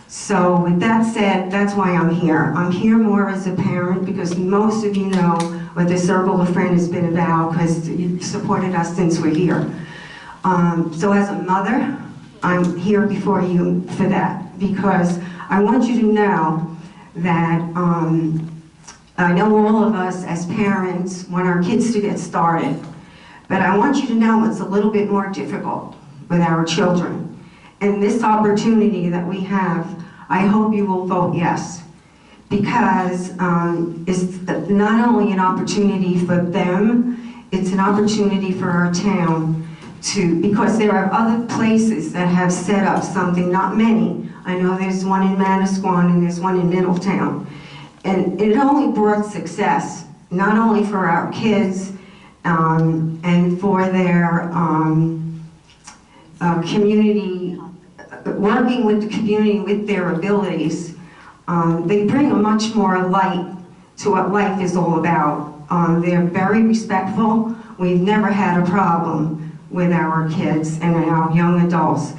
So with that said, that's why I'm here. I'm here more as a parent because most of you know what the Circle of Friends has been about because you've supported us since we're here. So as a mother, I'm here before you for that because I want you to know that I know all of us as parents want our kids to get started, but I want you to know it's a little bit more difficult with our children. And this opportunity that we have, I hope you will vote yes, because it's not only an opportunity for them, it's an opportunity for our town because there are other places that have set up something, not many. I know there's one in Manasquan and there's one in Middletown. And it only brought success, not only for our kids and for community, working with the community with their abilities, they bring a much more light to what life is all about. They're very respectful. We've never had a problem with our kids and our young adults.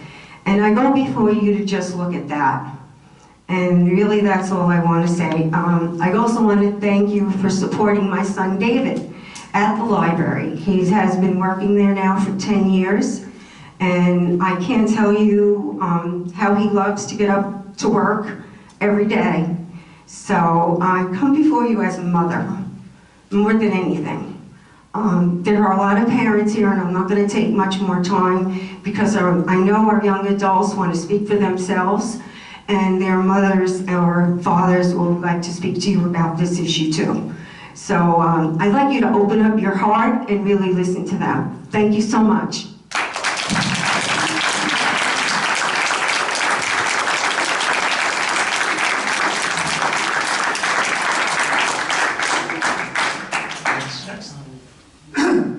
And I go before you to just look at that. And really, that's all I want to say. I also want to thank you for supporting my son David at the library. He has been working there now for 10 years. And I can't tell you how he loves to get up to work every day. So I come before you as a mother, more than anything. There are a lot of parents here, and I'm not going to take much more time because I know our young adults want to speak for themselves, and their mothers or fathers will like to speak to you about this issue too. So I'd like you to open up your heart and really listen to them. Thank you so much.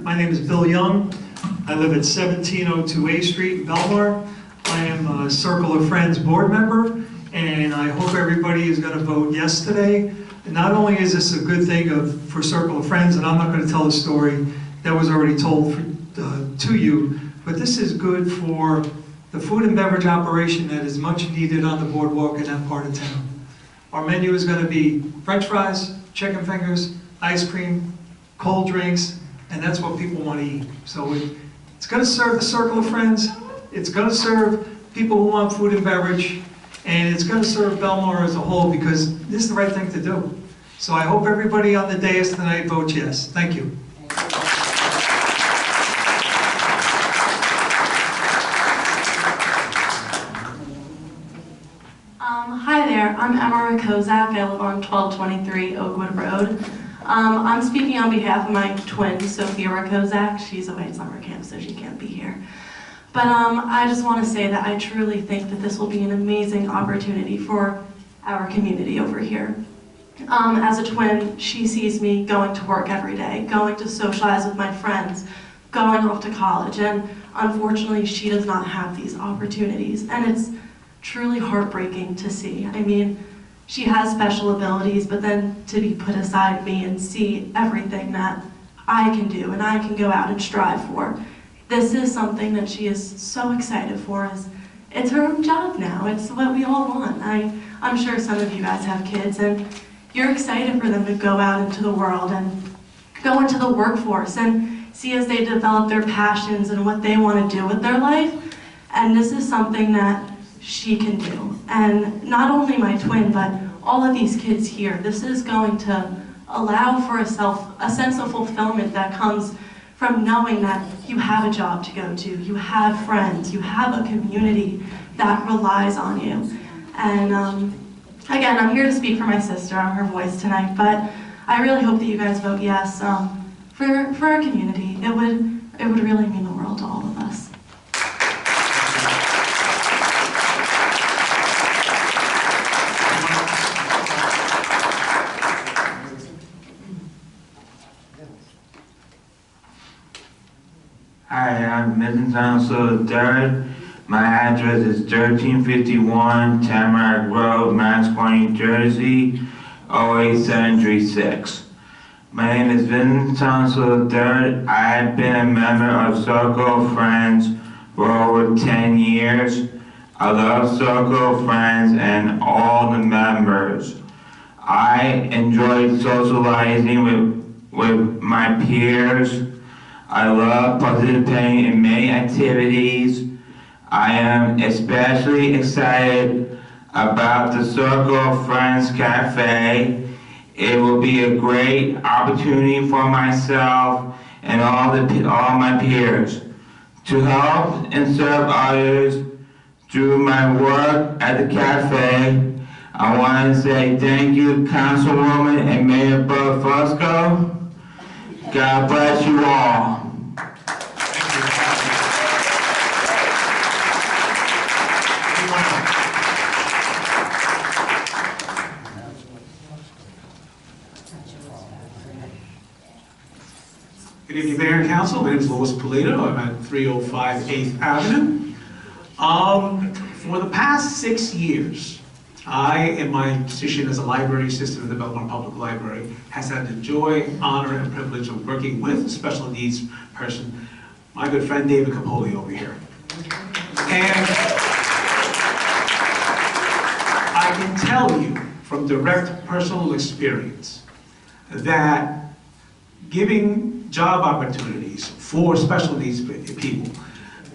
My name is Bill Young. I live at 1702 A Street in Belmar. I am a Circle of Friends board member, and I hope everybody is going to vote yes today. And not only is this a good thing for Circle of Friends, and I'm not going to tell the story that was already told to you, but this is good for the food and beverage operation that is much needed on the boardwalk in that part of town. Our menu is going to be French fries, chicken fingers, ice cream, cold drinks, and that's what people want to eat. So it's going to serve the Circle of Friends, it's going to serve people who want food and beverage, and it's going to serve Belmar as a whole because this is the right thing to do. So I hope everybody on the dais tonight votes yes. Thank you. Hi there, I'm Emma Kozak. I live on 1223 Oakwood Road. I'm speaking on behalf of my twin, Sophia Rakozak. She's away at summer camp, so she can't be here. But I just want to say that I truly think that this will be an amazing opportunity for our community over here. As a twin, she sees me going to work every day, going to socialize with my friends, going off to college, and unfortunately she does not have these opportunities, and it's truly heartbreaking to see. I mean, she has special abilities, but then to be put aside me and see everything that I can do and I can go out and strive for. This is something that she is so excited for. It's her own job now. It's what we all want. I'm sure some of you guys have kids and you're excited for them to go out into the world and go into the workforce and see as they develop their passions and what they want to do with their life. And this is something that she can do. And not only my twin, but all of these kids here, this is going to allow for a sense of fulfillment that comes from knowing that you have a job to go to, you have friends, you have a community that relies on you. And again, I'm here to speak for my sister, I'm her voice tonight, but I really hope that you guys vote yes for our community. It would really mean the world to all of us. Hi, I'm Mrs. Council III. My address is 1351 Tamarack Road, Massaquoi, New Jersey, 08736. My name is Vincent Council III. I've been a member of Circle of Friends for over 10 years. I love Circle of Friends and all the members. I enjoy socializing with my peers. I love participating in many activities. I am especially excited about the Circle of Friends Cafe. It will be a great opportunity for myself and all my peers to help and serve others through my work at the cafe. I want to say thank you, Councilwoman and Mayor Bud Fusco. God bless you all. Good evening, Mayor and Council. My name is Louis Polito. I'm at 305 8th Avenue. For the past 6 years, I, in my position as a library assistant at the Belmar Public Library, has had the joy, honor, and privilege of working with a special needs person, my good friend David Capoli over here. And I can tell you from direct personal experience that giving job opportunities for special needs people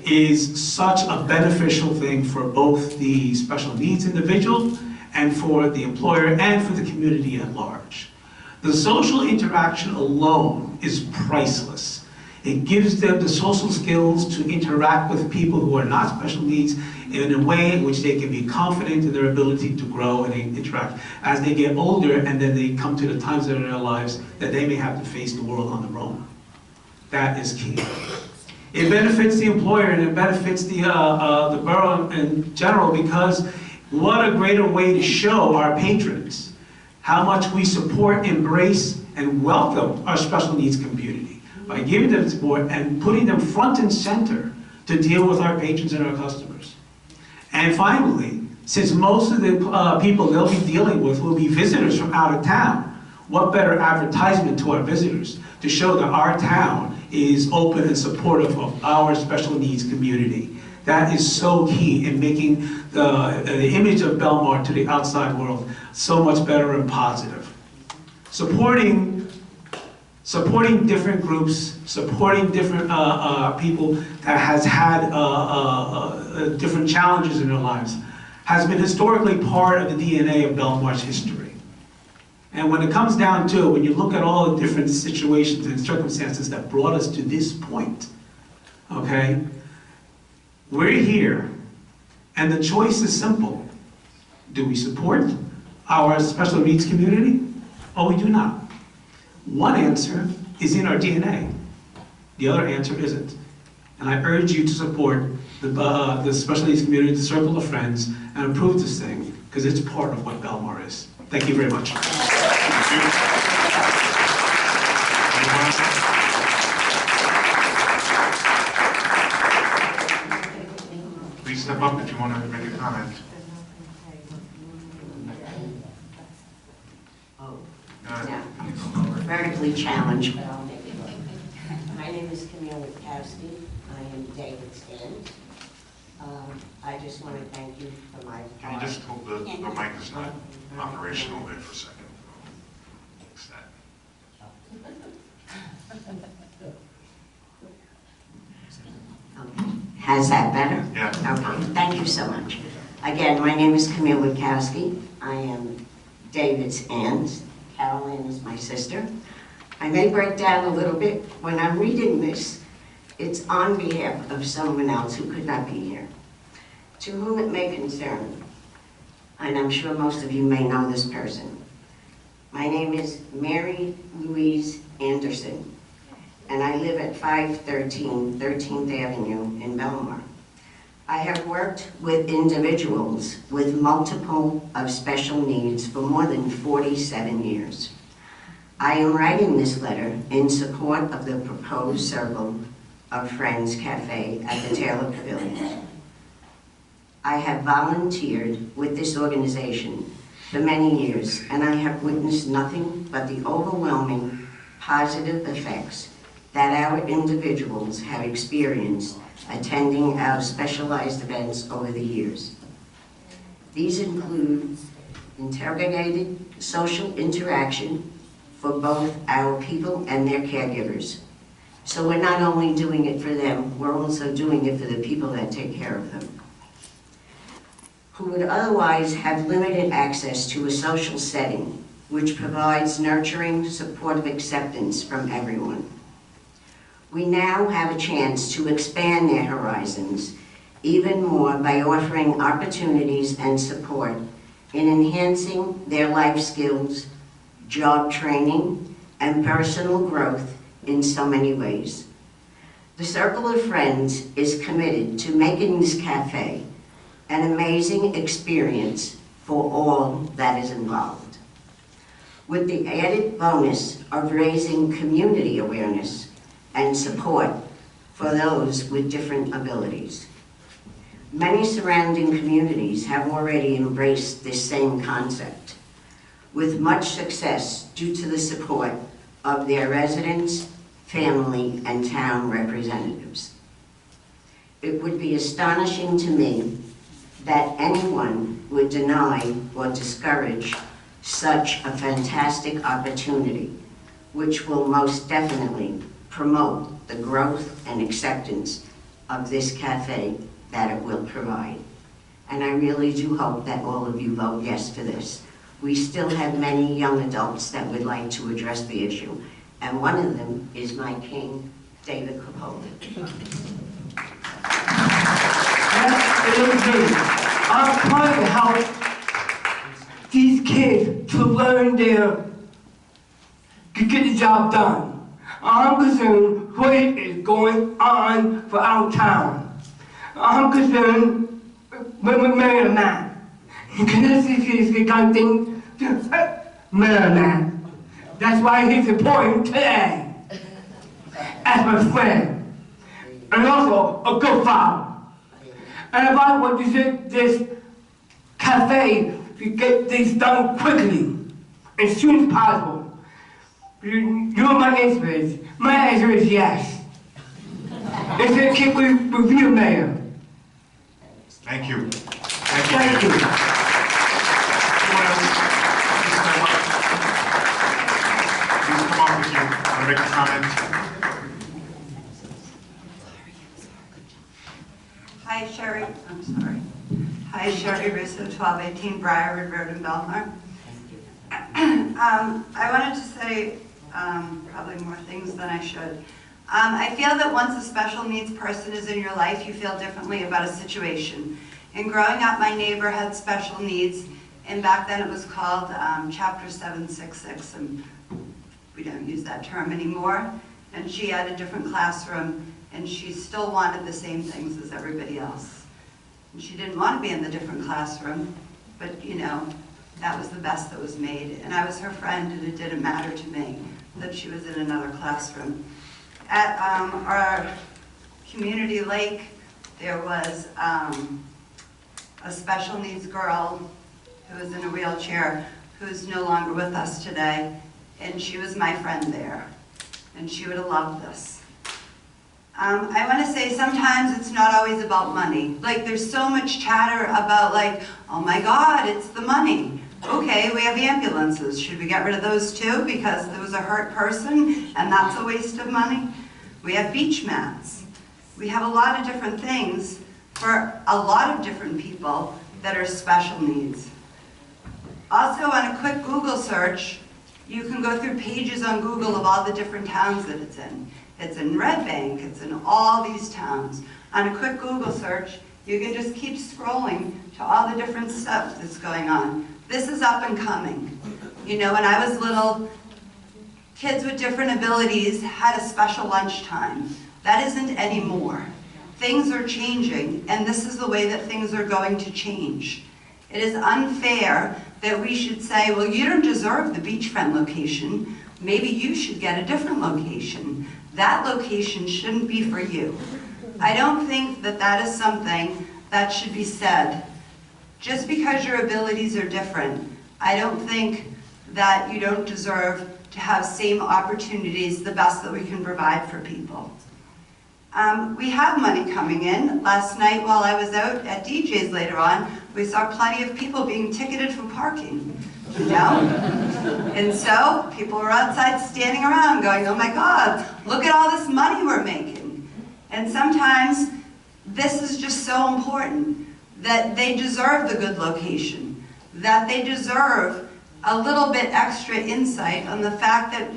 is such a beneficial thing for both the special needs individual and for the employer and for the community at large. The social interaction alone is priceless. It gives them the social skills to interact with people who are not special needs in a way in which they can be confident in their ability to grow and interact as they get older, and then they come to the times in their lives that they may have to face the world on their own. That is key. It benefits the employer and it benefits the borough in general, because what a greater way to show our patrons how much we support, embrace, and welcome our special needs community by giving them support and putting them front and center to deal with our patrons and our customers. And finally, since most of the people they'll be dealing with will be visitors from out of town, what better advertisement to our visitors to show that our town is open and supportive of our special needs community. That is so key in making the image of Belmar to the outside world so much better and positive. Supporting different groups, supporting different people that has had different challenges in their lives has been historically part of the DNA of Belmar's history. And when it comes down to it, when you look at all the different situations and circumstances that brought us to this point, okay, we're here, and the choice is simple. Do we support our special needs community, or we do not? One answer is in our DNA. The other answer isn't. And I urge you to support the special needs community, the circle of friends, and approve this thing, because it's part of what Belmar is. Thank you very much. Please step up if you want to make a comment. Vertically challenged. My name is Camille Witkowski. I am David's aunt. I just want to thank you for my part. Can you just hold the mic is not operational there for a second? Fix that. Okay. Has that better? Yeah. Okay, thank you so much. Again, my name is Camille Witkowski. I am David's aunt. Carolyn is my sister. I may break down a little bit when I'm reading this. It's on behalf of someone else who could not be here, to whom it may concern, and I'm sure most of you may know this person. My name is Mary Louise Anderson, and I live at 513 13th Avenue in Belmar. I have worked with individuals with multiple of special needs for more than 47 years. I am writing this letter in support of the proposed Circle of Friends Cafe at the Taylor Pavilion. I have volunteered with this organization for many years, and I have witnessed nothing but the overwhelming positive effects that our individuals have experienced attending our specialized events over the years. These include interrogated social interaction for both our people and their caregivers. So we're not only doing it for them, we're also doing it for the people that take care of them, who would otherwise have limited access to a social setting which provides nurturing, supportive acceptance from everyone. We now have a chance to expand their horizons even more by offering opportunities and support in enhancing their life skills, job training, and personal growth in so many ways. The Circle of Friends is committed to making this cafe an amazing experience for all that is involved, with the added bonus of raising community awareness and support for those with different abilities. Many surrounding communities have already embraced this same concept, with much success due to the support of their residents, family, and town representatives. It would be astonishing to me that anyone would deny or discourage such a fantastic opportunity, which will most definitely promote the growth and acceptance of this cafe that it will provide. And I really do hope that all of you vote yes for this. We still have many young adults that would like to address the issue, and one of them is my king, David Capola. I'm trying to help these kids to learn to get the job done. I'm concerned what is going on for our town. I'm concerned with Maryland. Because this is the kind of thing, Maryland. That's why he's important today. As my friend. And also a good father. And if I want to visit this cafe to get this done quickly, as soon as possible, you're my answer is. My answer is yes. It's a keep with you, Mayor. Thank you. Thank you. Thank you. Anyone else? Please come up if you want to make a comment. Hi, Sherry. I'm sorry. Hi, Sherry Russo, 1218 Briarwood Road in Belmar. I wanted to say probably more things than I should. I feel that once a special needs person is in your life, you feel differently about a situation. And growing up, my neighbor had special needs, and back then it was called Chapter 766, and we don't use that term anymore. And she had a different classroom, and she still wanted the same things as everybody else. And she didn't want to be in the different classroom, but you know, that was the best that was made. And I was her friend, and it didn't matter to me that she was in another classroom. At our community lake, there was a special needs girl who was in a wheelchair who's no longer with us today, and she was my friend there, and she would have loved this. I want to say sometimes it's not always about money. Like, there's so much chatter about like, oh my God, it's the money. Okay, we have ambulances. Should we get rid of those too because there was a hurt person and that's a waste of money? We have beach mats. We have a lot of different things for a lot of different people that are special needs. Also, on a quick Google search, you can go through pages on Google of all the different towns that it's in. It's in Red Bank, it's in all these towns. On a quick Google search, you can just keep scrolling to all the different stuff that's going on. This is up and coming. You know, when I was little, kids with different abilities had a special lunchtime. That isn't anymore. Things are changing, and this is the way that things are going to change. It is unfair that we should say, well, you don't deserve the beachfront location. Maybe you should get a different location. That location shouldn't be for you. I don't think that that is something that should be said. Just because your abilities are different, I don't think that you don't deserve to have same opportunities, the best that we can provide for people. We have money coming in. Last night while I was out at DJ's later on, we saw plenty of people being ticketed for parking, you know? And so people were outside standing around going, oh my God, look at all this money we're making. And sometimes this is just so important, that they deserve the good location, that they deserve a little bit extra insight on the fact that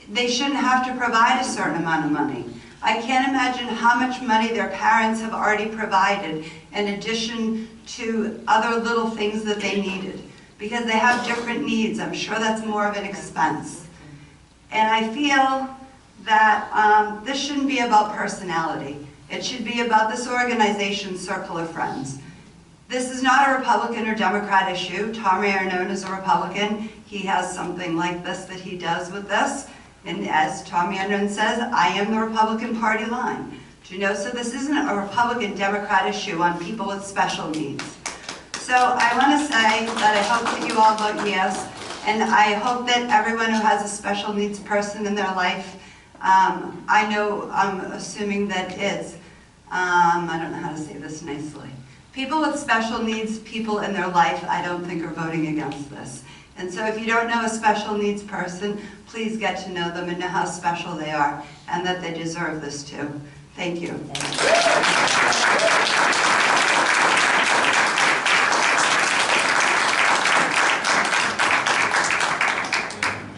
they shouldn't have to provide a certain amount of money. I can't imagine how much money their parents have already provided in addition to other little things that they needed, because they have different needs. I'm sure that's more of an expense. And I feel that this shouldn't be about personality. It should be about this organization's circle of friends. This is not a Republican or Democrat issue. Tom Iannone is a Republican. He has something like this that he does with this. And as Tom Iannone says, I am the Republican Party line. Do you know? So this isn't a Republican-Democrat issue on people with special needs. So I want to say that I hope that you all vote yes, and I hope that everyone who has a special needs person in their life, I know, I'm assuming that it's, I don't know how to say this nicely. People with special needs, people in their life, I don't think are voting against this. And so if you don't know a special needs person, please get to know them and know how special they are and that they deserve this too. Thank you.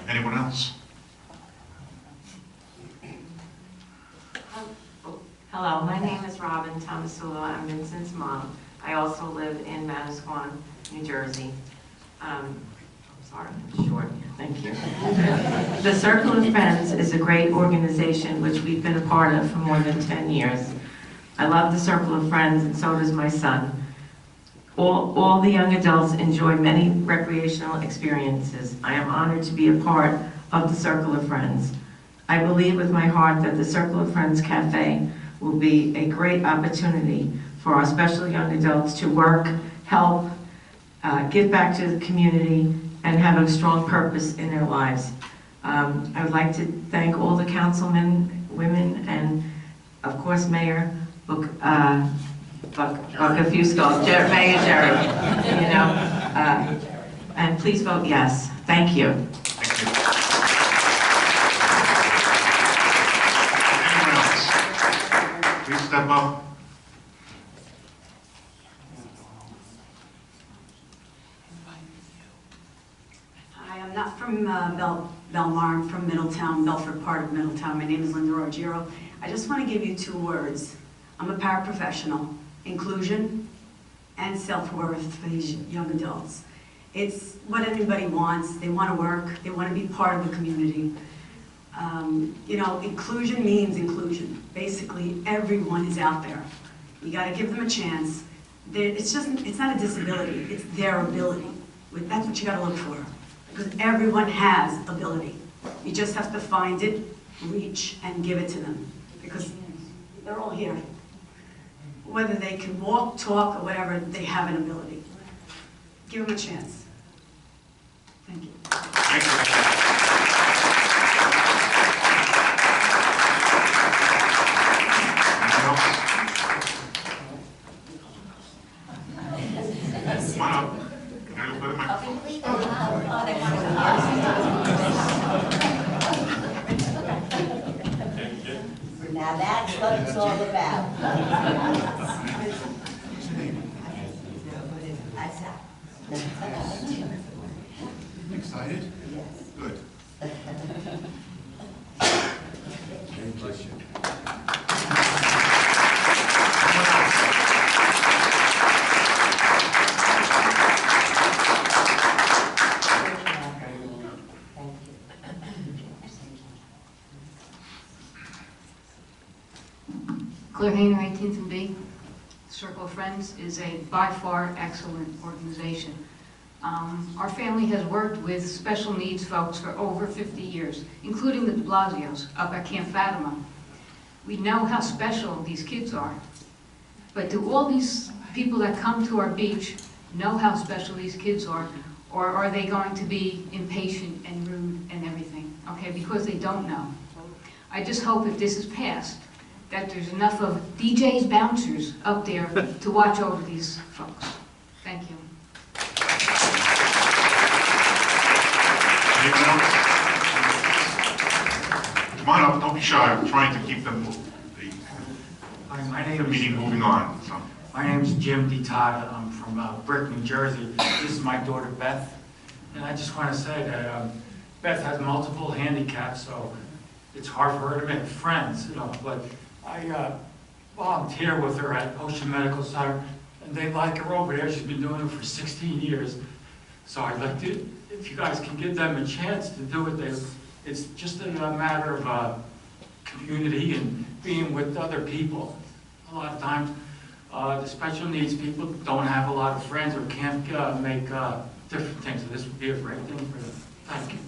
Anyone else? Hello, my name is Robin Tomasula. I'm Vincent's mom. I also live in Manasquan, New Jersey. I'm sorry, I'm short. Thank you. The Circle of Friends is a great organization which we've been a part of for more than 10 years. I love the Circle of Friends, and so does my son. All the young adults enjoy many recreational experiences. I am honored to be a part of the Circle of Friends. I believe with my heart that the Circle of Friends Cafe will be a great opportunity for our special young adults to work, help, give back to the community, and have a strong purpose in their lives. I would like to thank all the councilmen, women, and of course Mayor Buckafusco, Mayor Jerry, you know, and please vote yes. Thank you. Thank you. Anyone else? Please step up. Hi, I'm not from Belmar, I'm from Middletown, Belford part of Middletown. My name is Linda Ruggiero. I just want to give you 2 words. I'm a paraprofessional. Inclusion and self-worth for these young adults. It's what anybody wants. They want to work. They want to be part of the community. You know, inclusion means inclusion. Basically, everyone is out there. You got to give them a chance. It's not a disability. It's their ability. That's what you got to look for. Because everyone has ability. You just have to find it, reach, and give it to them. Because they're all here. Whether they can walk, talk, or whatever, they have an ability. Give them a chance. Thank you. Thank you. Anyone else? Come on up. Can I go put it in Now that's what it's all about. Excited? Yes. Good. Bless you. Claire Hayner, 18th and B. Circle of Friends is a by far excellent organization. Our family has worked with special needs folks for over 50 years, including the de Blasios up at Camp Fatima. We know how special these kids are. But do all these people that come to our beach know how special these kids are, or are they going to be impatient and rude and everything? Okay, because they don't know. I just hope if this is passed, that there's enough of DJs, bouncers up there to watch over these folks. Thank you. Anyone else? Come on up, don't be shy. I'm trying to keep the meeting moving on. So. My name is Jim DiTata. I'm from Brick, New Jersey. This is my daughter, Beth. And I just want to say that Beth has multiple handicaps, so it's hard for her to make friends, you know, but I volunteer with her at Ocean Medical Center, and they like her over there. She's been doing it for 16 years. So I'd like to, if you guys can give them a chance to do it, it's just a matter of community and being with other people. A lot of times, the special needs people don't have a lot of friends or can't make different things, so this would be a great thing for them. Thank you.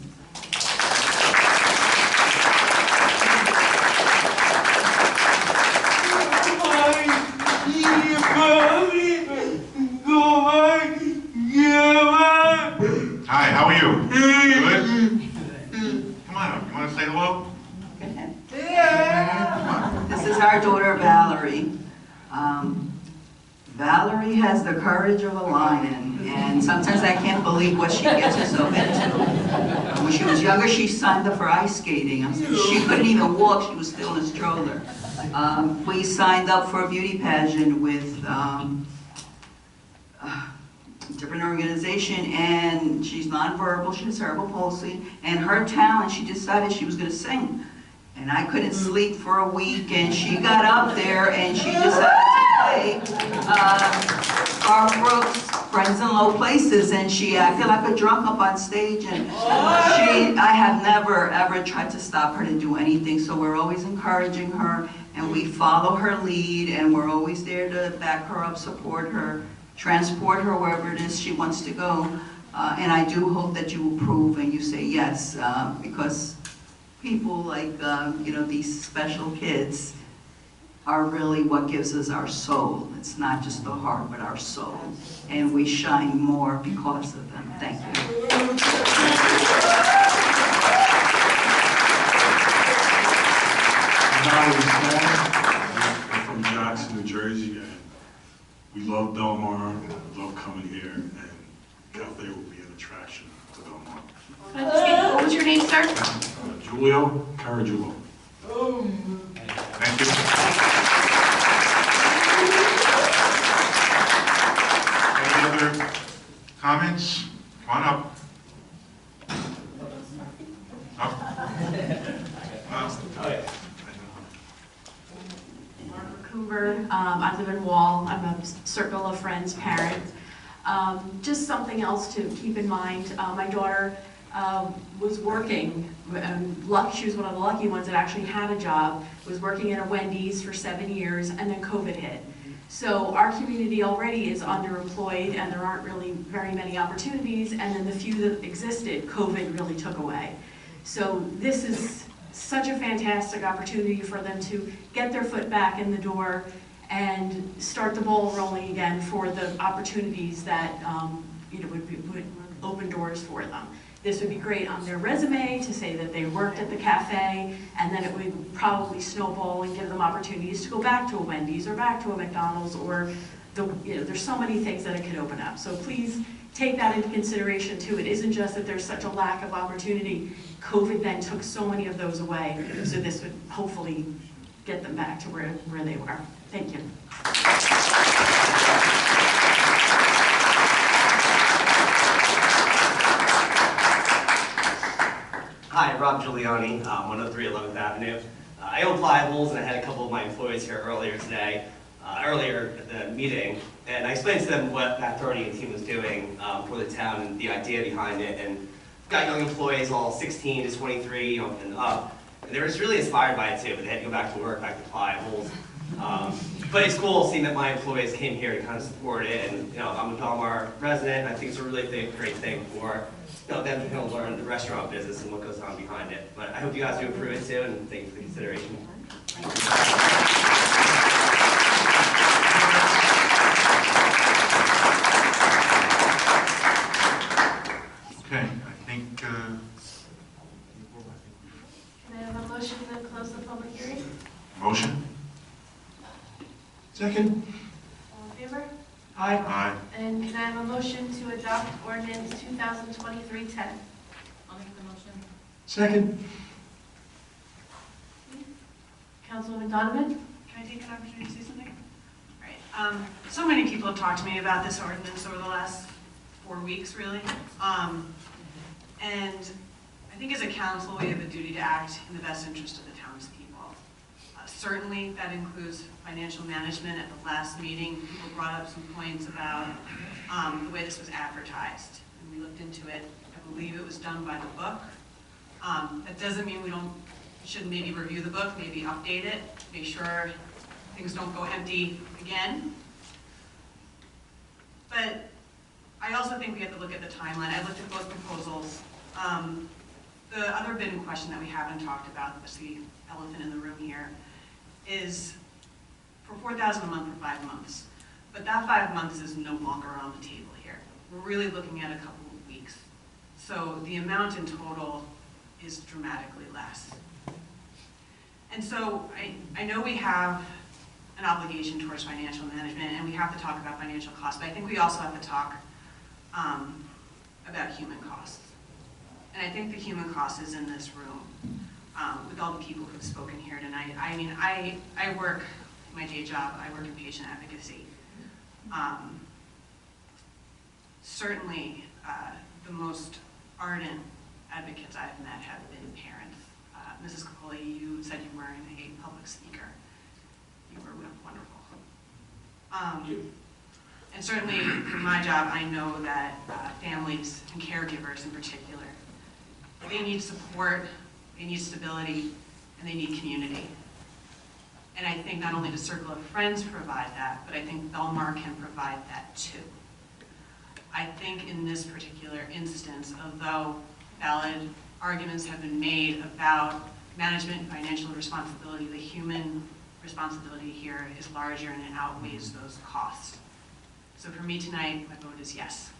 Hi, how are you? Good? Come on up. You want to say hello? This is our daughter Valerie. Valerie has the courage of a lion, and sometimes I can't believe what she gets herself into. When she was younger, she signed up for ice skating. She couldn't even walk, she was still in a stroller. We signed up for a beauty pageant with a different organization, and she's nonverbal, she has cerebral palsy, and her talent, she decided she was going to sing. And I couldn't sleep for a week, and she got up there and she decided to play Garth Brooks' Friends in Low Places, and she acted like a drunk up on stage, and I have never ever tried to stop her to do anything, so we're always encouraging her, and we follow her lead, and we're always there to back her up, support her, transport her wherever it is she wants to go. And I do hope that you approve and you say yes, because people like, these special kids are really what gives us our soul. It's not just the heart, but our soul. And we shine more because of them. Thank you. I'm from Jackson, New Jersey, and we love Belmar, we love coming here, and cafe will be an attraction to Belmar. What was your name, sir? Julio Carajulo. Thank you. Any other comments? Come on up. Barbara Cooper, I live in Wall. I'm a Circle of Friends parent. Just something else to keep in mind. My daughter was working, she was one of the lucky ones that actually had a job, was working at a Wendy's for 7 years, and then COVID hit. So our community already is underemployed, and there aren't really very many opportunities, and then the few that existed, COVID really took away. So this is such a fantastic opportunity for them to get their foot back in the door and start the ball rolling again for the opportunities that would open doors for them. This would be great on their resume to say that they worked at the cafe, and then it would probably snowball and give them opportunities to go back to a Wendy's or back to a McDonald's, or there's so many things that it could open up. So please take that into consideration too. It isn't just that there's such a lack of opportunity. COVID then took so many of those away, so this would hopefully get them back to where they were. Thank you. Hi, Rob Giuliani, 103 11th Avenue. I own Pliables, and I had a couple of my employees here earlier at the meeting, and I explained to them what Matt Thorny and team was doing for the town and the idea behind it, and got young employees, all 16 to 23 and up, and they were just really inspired by it too, but they had to go back to work, back to Pliables. But it's cool seeing that my employees came here to kind of support it, and I'm a Belmar resident, and I think it's a really great thing for them to kind of learn the restaurant business and what goes on behind it. But I hope you guys do approve it too, and thank you for the consideration. Okay, I think, Can I have a motion to close the public hearing? motion? Second. All in favor? Aye. Aye. And can I have a motion to adopt ordinance 2023-10? I'll make the motion. Second. Councilwoman Donovan? Can I take an opportunity to say something? All right. So many people have talked to me about this ordinance over the last 4 weeks, really. And I think as a council, we have a duty to act in the best interest of the townspeople. Certainly, that includes financial management. At the last meeting, people brought up some points about the way this was advertised. And we looked into it. I believe it was done by the book. That doesn't mean we should maybe review the book, maybe update it, make sure things don't go empty again. But I also think we have to look at the timeline. I looked at both proposals. The other big question that we haven't talked about, that's the elephant in the room here, is for $4,000 a month for 5 months. But that 5 months is no longer on the table here. We're really looking at a couple of weeks. So the amount in total is dramatically less. And so I know we have an obligation towards financial management, and we have to talk about financial costs, but I think we also have to talk about human costs. And I think the human cost is in this room, with all the people who've spoken here tonight. I mean, I work, my day job, I work in patient advocacy. Certainly, the most ardent advocates I've met have been parents. Mrs. Capoli, you said you weren't a public speaker. You were wonderful. And certainly, in my job, I know that families and caregivers in particular, they need support, they need stability, and they need community. And I think not only does Circle of Friends provide that, but I think Belmar can provide that too. I think in this particular instance, although valid arguments have been made about management and financial responsibility, the human responsibility here is larger and it outweighs those costs. So for me tonight, my vote is yes.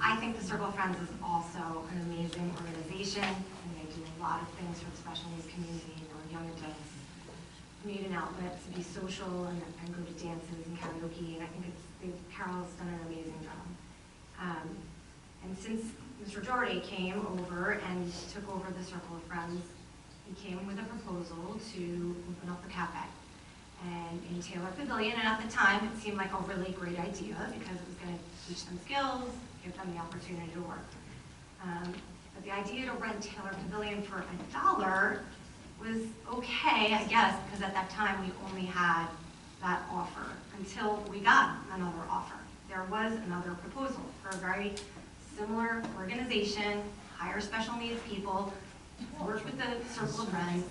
I think the Circle of Friends is also an amazing organization, and they do a lot of things for the special needs community or young adults. Need an outlet to be social and go to dances and karaoke, and I think Carol's done an amazing job. And since Mr. Doherty came over and took over the Circle of Friends, he came with a proposal to open up the cafe and in Taylor Pavilion, and at the time it seemed like a really great idea because it was going to teach them skills, give them the opportunity to work. But the idea to rent Taylor Pavilion for $1 was okay, I guess, because at that time we only had that offer until we got another offer. There was another proposal for a very similar organization, hire special needs people, work with the Circle of Friends,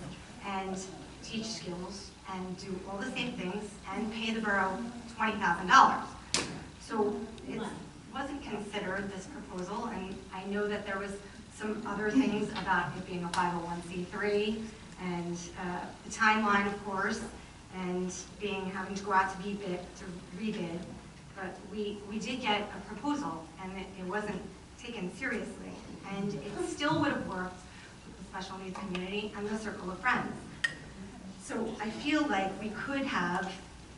and teach skills and do all the same things and pay the borough $20,000. So it wasn't considered, this proposal, and I know that there was some other things about it being a 501c3 and the timeline, of course, and having to go out to rebid. But we did get a proposal, and it wasn't taken seriously, and it still would have worked with the special needs community and the Circle of Friends. So I feel like we could have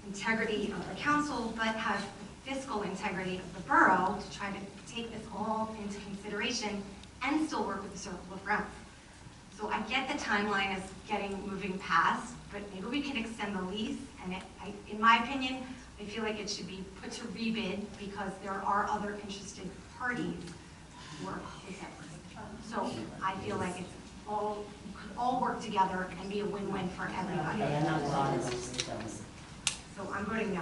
integrity of the council, but have fiscal integrity of the borough to try to take this all into consideration and still work with the Circle of Friends. So I get the timeline is moving past, but maybe we can extend the lease, and in my opinion, I feel like it should be put to rebid because there are other interested parties who work with it. So I feel like we could all work together and be a win-win for everybody. So I'm voting no.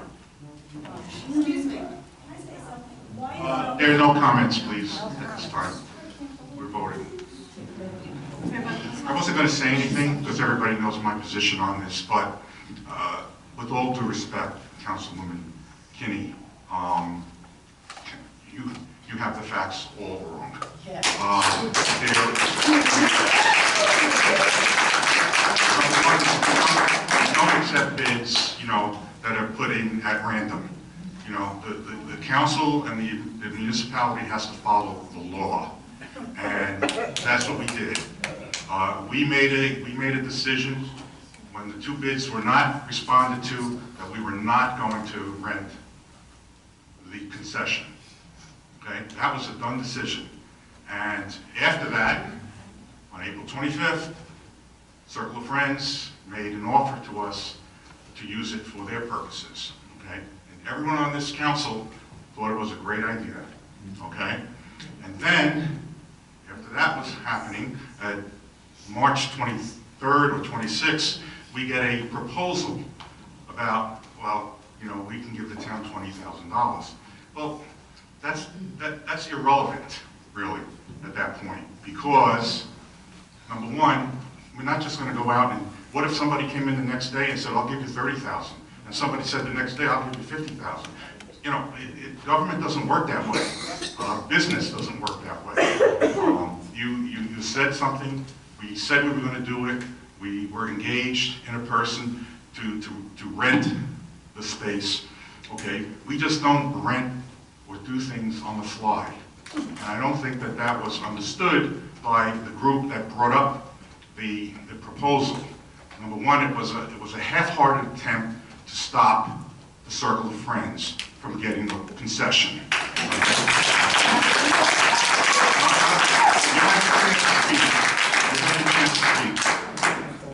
Excuse me. Can I say something? There are no comments, please, at this time. We're voting. I wasn't going to say anything because everybody knows my position on this, but with all due respect, Councilwoman Kinney, you have the facts all wrong. Don't accept bids, that are put in at random. The council and the municipality has to follow the law, and that's what we did. We made a decision when the two bids were not responded to that we were not going to rent the concession. Okay, that was a done decision. And after that, on April 25th, Circle of Friends made an offer to us to use it for their purposes. Okay, and everyone on this council thought it was a great idea. Okay, and then after that was happening, at March 23rd or 26th, we get a proposal about, well, we can give the town $20,000. Well, that's irrelevant, really, at that point, because, number one, we're not just going to go out and, what if somebody came in the next day and said, I'll give you $30,000, and somebody said the next day, I'll give you $50,000. Government doesn't work that way. Business doesn't work that way. You said something, we said we were going to do it, we we're engaged in a person to rent the space, okay? We just don't rent or do things on the fly. And I don't think that that was understood by the group that brought up the proposal. Number one, it was a half-hearted attempt to stop the Circle of Friends from getting the concession.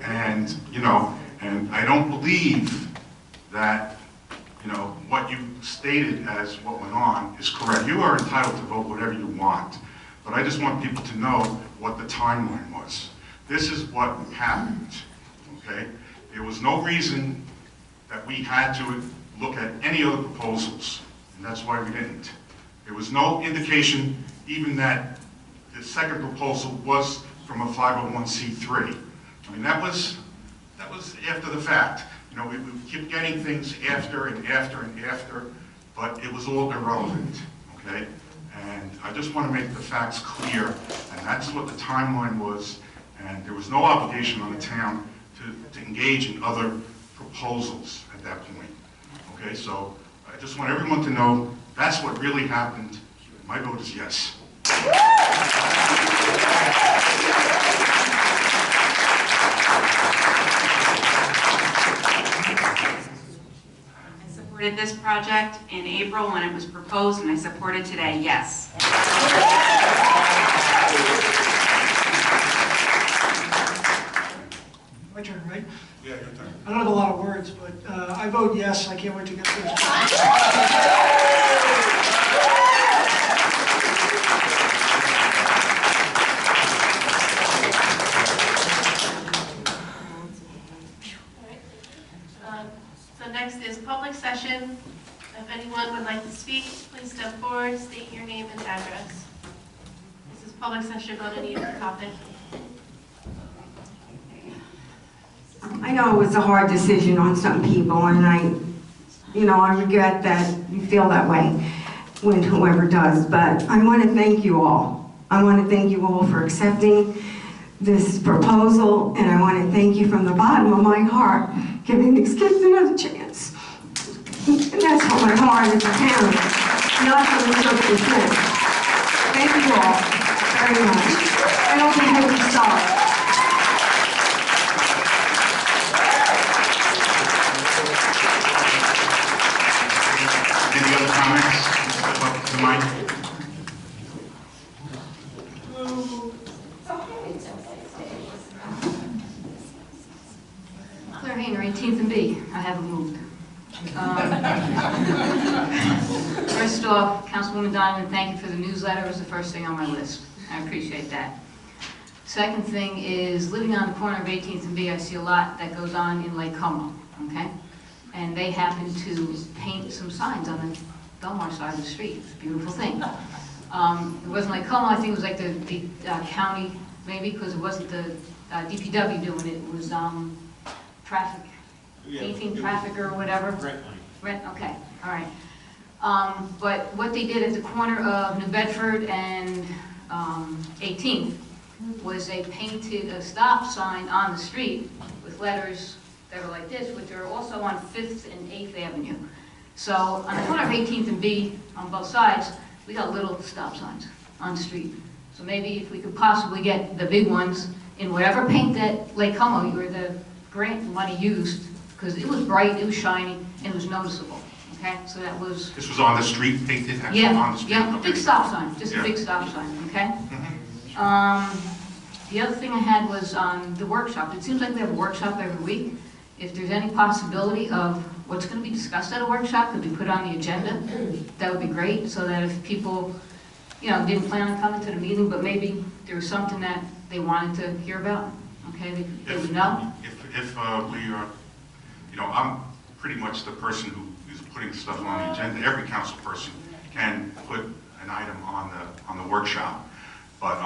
And, you know, and I don't believe that, you know, what you stated as what went on is correct. You are entitled to vote whatever you want, but I just want people to know what the timeline was. This is what happened, okay? There was no reason that we had to look at any other proposals, and that's why we didn't. There was no indication even that the second proposal was from a 501c3. I mean, that was after the fact. You know, we kept getting things after and after and after, but it was all irrelevant, okay? And I just want to make the facts clear, and that's what the timeline was, and there was no obligation on the town to engage in other proposals at that point, okay? So I just want everyone to know that's what really happened. My vote is yes. I supported this project in April when it was proposed, and I support it today, yes. My turn, right? Yeah, your turn. I don't have a lot of words, but I vote yes. I can't wait to get to this. So next is public session. If anyone would like to speak, please step forward, state your name and address. This is public session on any topic. I know it was a hard decision on some people, and I regret that you feel that way when whoever does, but I want to thank you all. I want to thank you all for accepting this proposal, and I want to thank you from the bottom of my heart, giving these kids another chance. And that's from my heart as a parent, not from the circumstance. Thank you all very much. I don't think we'll be sorry. Any other comments? Up to the mic. Claire Hayner, 18th and B. I haven't moved. First off, Councilwoman Donovan, thank you for the newsletter. It was the first thing on my list. I appreciate that. Second thing is, living on the corner of 18th and B, I see a lot that goes on in Lake Como, okay? And they happen to paint some signs on the Belmar side of the street. It's a beautiful thing. It wasn't Lake Como, I think it was like the county, maybe, because it wasn't the DPW doing it. It was traffic, painting traffic or whatever. Rent, okay, all right. But what they did at the corner of New Bedford and 18th was they painted a stop sign on the street with letters that are like this, which are also on 5th and 8th Avenue. So on the corner of 18th and B, on both sides, we got little stop signs on the street. So maybe if we could possibly get the big ones in whatever paint that Lake Como, or the grant money used, because it was bright, it was shiny, and it was noticeable. Okay, so that was. This was on the street, painted actually on the street? Yeah, okay. big stop sign, just a big stop sign, okay? The other thing I had was on the workshop. It seems like we have a workshop every week. If there's any possibility of what's going to be discussed at a workshop could be put on the agenda, that would be great, so that if people, didn't plan on coming to the meeting, but maybe there was something that they wanted to hear about, okay, they would know. If we are, I'm pretty much the person who is putting stuff on the agenda. Every council person can put an item on the workshop, but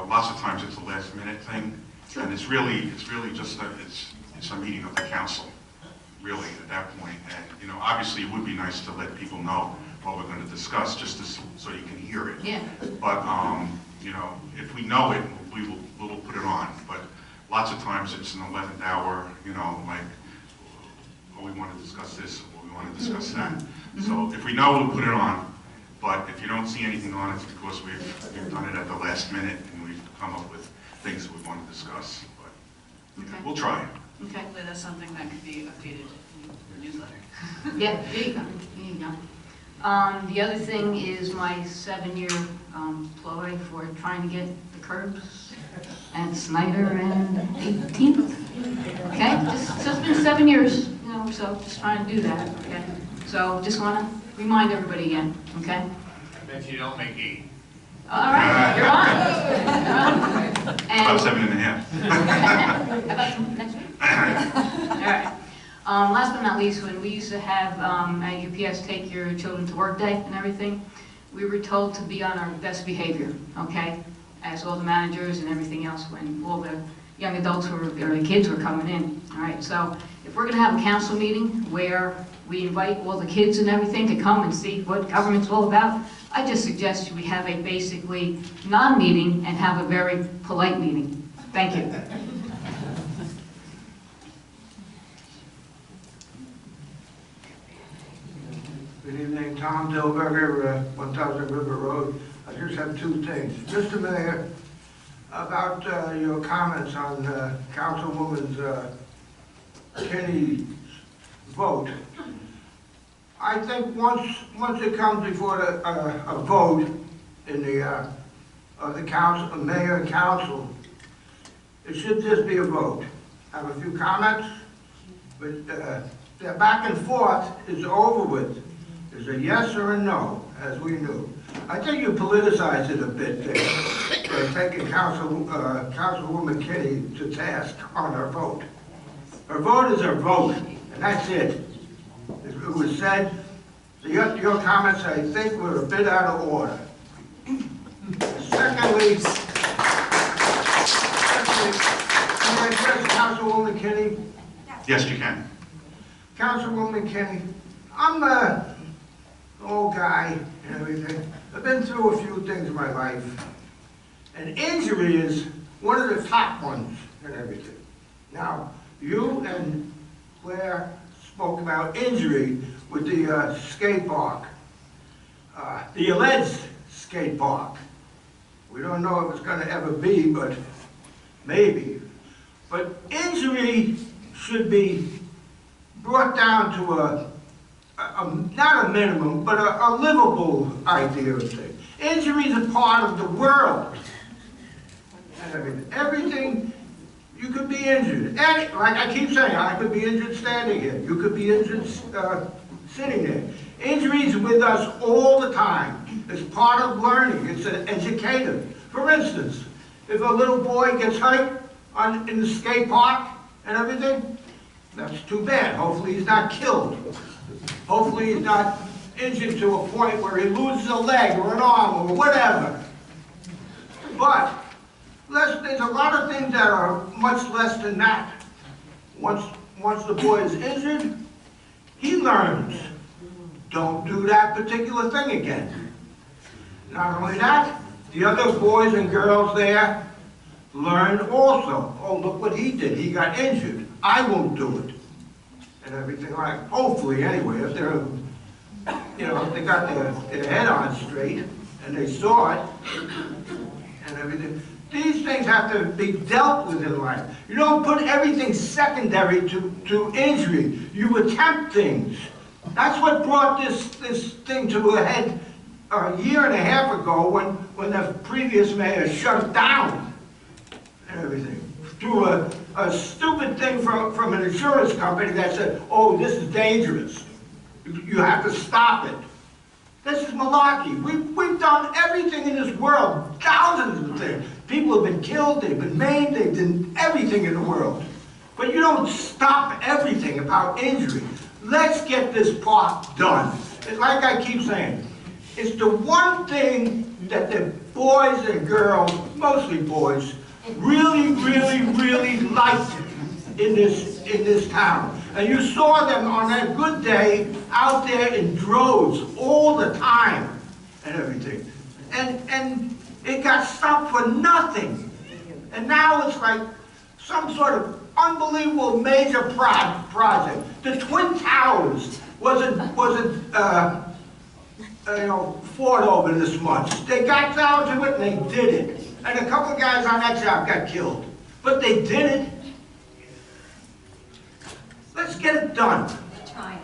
lots of times it's a last minute thing, and it's really just it's a meeting of the council, really at that point. And obviously it would be nice to let people know what we're going to discuss, just so you can hear it. Yeah. But if we know it, we'll put it on. But lots of times it's an 11th hour, you know, like, oh, we want to discuss this, or we want to discuss that. So if we know, we'll put it on, but if you don't see anything on, it's because we've done it at the last minute, and we've come up with things that we want to discuss, but Okay. we'll try. Okay. Hopefully that's something that could be updated in your newsletter. Yeah, there you go, there you go. The other thing is my 7-year ploy for trying to get the curbs at Snyder and 18th. Okay, so it's been 7 years, you know, so just trying to do that, okay? So just want to remind everybody again, okay? I bet you don't make 8. All right, you're on. About 7.5. How about next week? All right. Last but not least, when we used to have at UPS take your children to work day and everything, we were told to be on our best behavior, okay? As all the managers and everything else when all the young adults or the kids were coming in, all right? So if we're gonna have a council meeting where we invite all the kids and everything to come and see what government's all about, I just suggest we have a basically non-meeting and have a very polite meeting. Thank you. Good evening, Tom Dilberger, 1000 River Road. I just have 2 things. Mr. Mayor, about your comments on Councilwoman Kinney's vote. I think once it comes before a vote in the of the council, mayor and council, it should just be a vote. I have a few comments, but the back and forth is over with. Is a yes or a no, as we knew. I think you politicized it a bit there, taking Councilwoman Kinney to task on her vote. Her vote is her vote, and that's it. It was said, your comments, I think, were a bit out of order. Secondly, can I address Councilwoman Kinney? Yes, you can. Councilwoman Kinney, I'm an old guy and everything. I've been through a few things in my life. And injury is one of the top ones and everything. Now, you and Claire spoke about injury with the skate park. The alleged skate park. We don't know if it's going to ever be, but maybe. But injury should be brought down to not a minimum, but a livable idea of things. Injury is a part of the world. And everything, you could be injured. And like I keep saying, I could be injured standing here. You could be injured sitting there. Injury is with us all the time. It's part of learning. It's educative. For instance, if a little boy gets hurt in the skate park and everything, that's too bad. Hopefully he's not killed. Hopefully he's not injured to a point where he loses a leg or an arm or whatever. But there's a lot of things that are much less than that. Once the boy is injured, he learns. Don't do that particular thing again. Not only that, the other boys and girls there learn also. Oh, look what he did. He got injured. I won't do it. And everything like, hopefully anyway, if they're, you know, if they got their head on straight and they saw it and everything. These things have to be dealt with in life. You don't put everything secondary to injury. You attempt things. That's what brought this thing to a head a year and a half ago when the previous mayor shut it down and everything. Through a stupid thing from an insurance company that said, oh, this is dangerous. You have to stop it. This is malarkey. We've done everything in this world, thousands of things. People have been killed, they've been maimed, they've done everything in the world. But you don't stop everything about injury. Let's get this part done. It's like I keep saying, it's the one thing that the boys and girls, mostly boys, really, really, really liked in this town. And you saw them on that good day out there in droves all the time and everything. And it got stopped for nothing. And now it's like some sort of unbelievable major project. The Twin Towers wasn't fought over this much. They got down to it and they did it. And a couple of guys on that job got killed. But they did it. Let's get it done. Trying.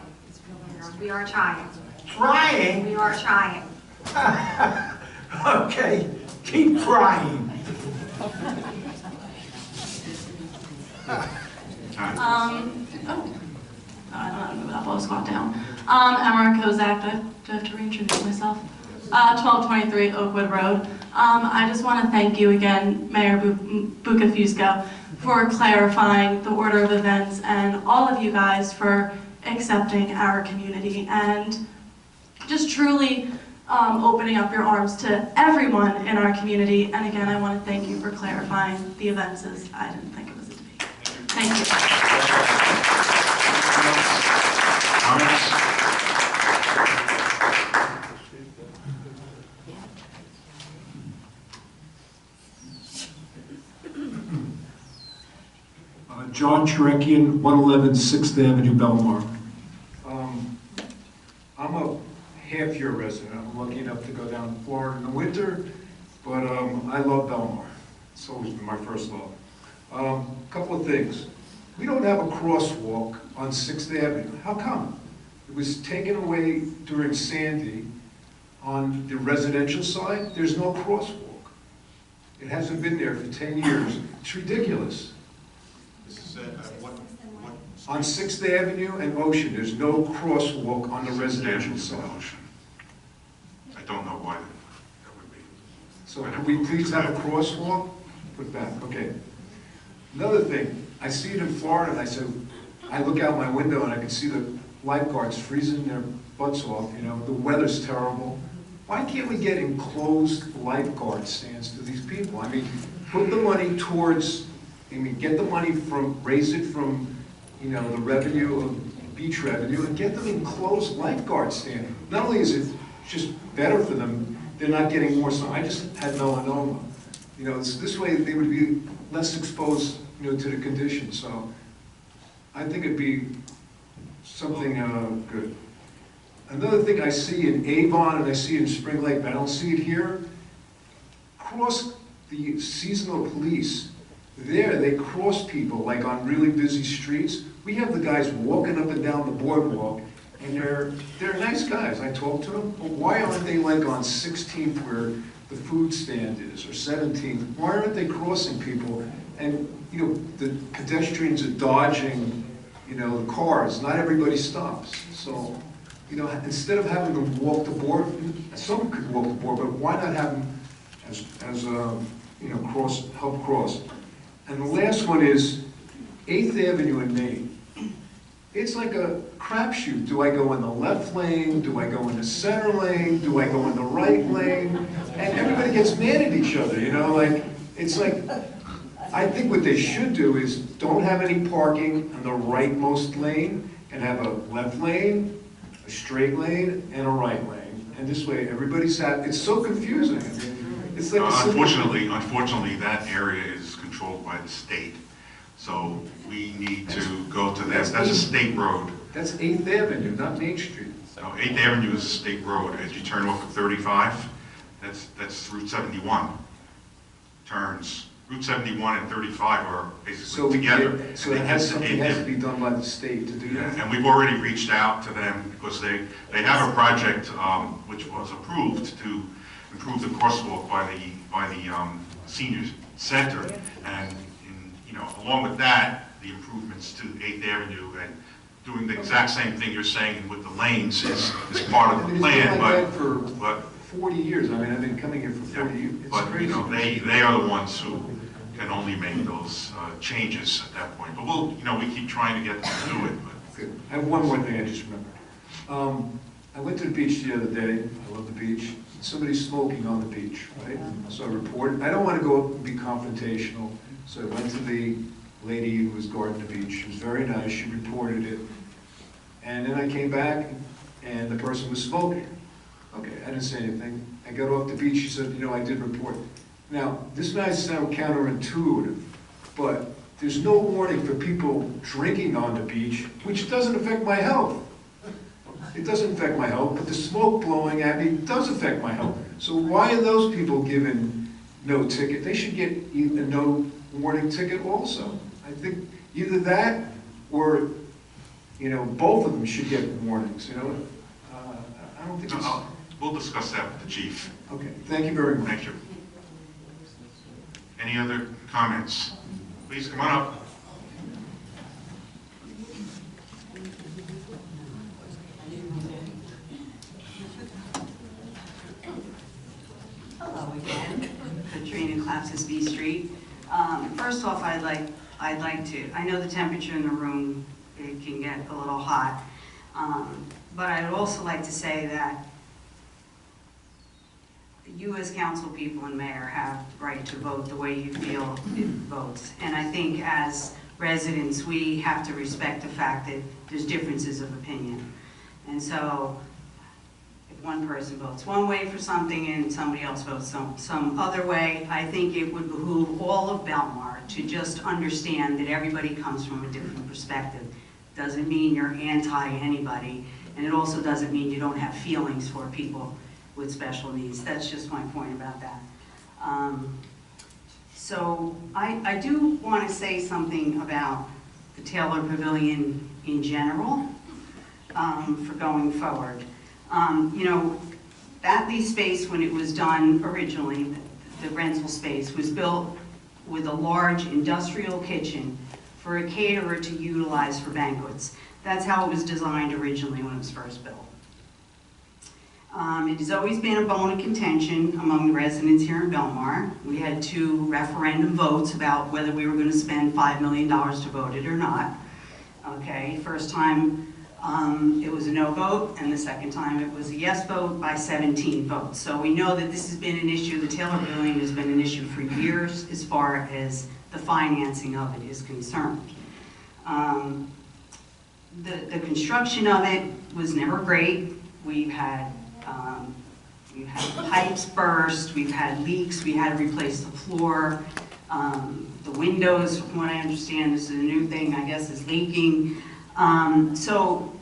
We are trying. Trying? We are trying. Okay, keep trying. I don't know, that was gone down. Emma Kozak, do I have to reintroduce myself? 1223 Oakwood Road. I just want to thank you again, Mayor Bucafusco, for clarifying the order of events, and all of you guys for accepting our community and just truly opening up your arms to everyone in our community. And again, I want to thank you for clarifying the events, as I didn't think it was a debate. Thank you. Comments? John Cherekian, 111 6th Avenue, Belmar. I'm a half-year resident. I'm lucky enough to go down to Florida in the winter, but I love Belmar. It's always been my first love. A couple of things. We don't have a crosswalk on 6th Avenue. How come? It was taken away during Sandy on the residential side. There's no crosswalk. It hasn't been there for 10 years. It's ridiculous. On 6th Avenue and Ocean, there's no crosswalk on the residential side. I don't know why that would be. So could we please have a crosswalk? Put back, okay. Another thing, I see it in Florida, and I look out my window and I can see the lifeguards freezing their butts off, you know, the weather's terrible. Why can't we get enclosed lifeguard stands to these people? I mean, put the money towards, get the money raise it from, you know, the revenue of beach revenue and get them enclosed lifeguard stand. Not only is it just better for them, they're not getting more sun. I just had melanoma. You know, this way they would be less exposed, you know, to the conditions. So I think it'd be something good. Another thing I see in Avon and I see in Spring Lake, but I don't see it here, cross the seasonal police. There, they cross people, like on really busy streets. We have the guys walking up and down the boardwalk, and they're nice guys. I talk to them, but why aren't they like on 16th where the food stand is, or 17th? Why aren't they crossing people? And, you know, the pedestrians are dodging, you know, the cars. Not everybody stops. So, you know, instead of having them walk the board, some could walk the board, but why not have them as you know, help cross? And the last one is 8th Avenue in Maine. It's like a crapshoot. Do I go in the left lane? Do I go in the center lane? Do I go in the right lane? And everybody gets mad at each other, you know? Like, it's like, I think what they should do is don't have any parking on the rightmost lane and have a left lane, a straight lane, and a right lane. And this way, everybody's happy. It's so confusing. It's like unfortunately, that area is controlled by the state. So we need to go to that. That's a state road. That's 8th Avenue, not Main Street. No, 8th Avenue is a state road. As you turn off of 35, that's Route 71. Turns. Route 71 and 35 are basically together. So it has something has to be done by the state to do that? And we've already reached out to them because they have a project which was approved to improve the crosswalk by the senior center, and you know, along with that, the improvements to 8th Avenue and doing the exact same thing you're saying with the lanes is part of the plan. It's been like that for 40 years. I mean, I've been coming here for 40 years. It's but crazy. you know, they are the ones who can only make those changes at that point. But we'll, you know, we keep trying to get them to do it. But. Good. I have one more thing I just remembered. I went to the beach the other day. I love the beach. Somebody's smoking on the beach, right? So I reported. I don't want to go up and be confrontational. So I went to the lady who was guarding the beach. She was very nice. She reported it. And then I came back, and the person was smoking. Okay, I didn't say anything. I got off the beach. She said, you know, I did report. Now, this might sound counterintuitive, but there's no warning for people drinking on the beach, which doesn't affect my health. It doesn't affect my health, but the smoke blowing at me does affect my health. So why are those people given no ticket? They should get a no warning ticket also. I think either that or, both of them should get warnings, I don't think it's... We'll discuss that with the chief. Okay, thank you very much. Thank you. Any other comments? Please come on up. Hello again, Katrina Clapsis B Street. First off, I'd like to, I know the temperature in the room, it can get a little hot, but I'd also like to say that you as council people and mayor have the right to vote the way you feel it votes. And I think as residents, we have to respect the fact that there's differences of opinion. And so if one person votes one way for something and somebody else votes some other way, I think it would behoove all of Belmar to just understand that everybody comes from a different perspective. Doesn't mean you're anti-anybody, and it also doesn't mean you don't have feelings for people with special needs. That's just my point about that. So I do want to say something about the Taylor Pavilion in general for going forward. That lease space, when it was done originally, the rental space, was built with a large industrial kitchen for a caterer to utilize for banquets. That's how it was designed originally when it was first built. It has always been a bone of contention among the residents here in Belmar. We had 2 referendum votes about whether we were going to spend $5 million to vote it or not. Okay, first time it was a no vote, and the second time it was a yes vote by 17 votes. So we know that this has been an issue. The Taylor Pavilion has been an issue for years as far as the financing of it is concerned. The construction of it was never great. We've had pipes burst, we've had leaks, we had to replace the floor. The windows, from what I understand, this is a new thing, I guess, is leaking. So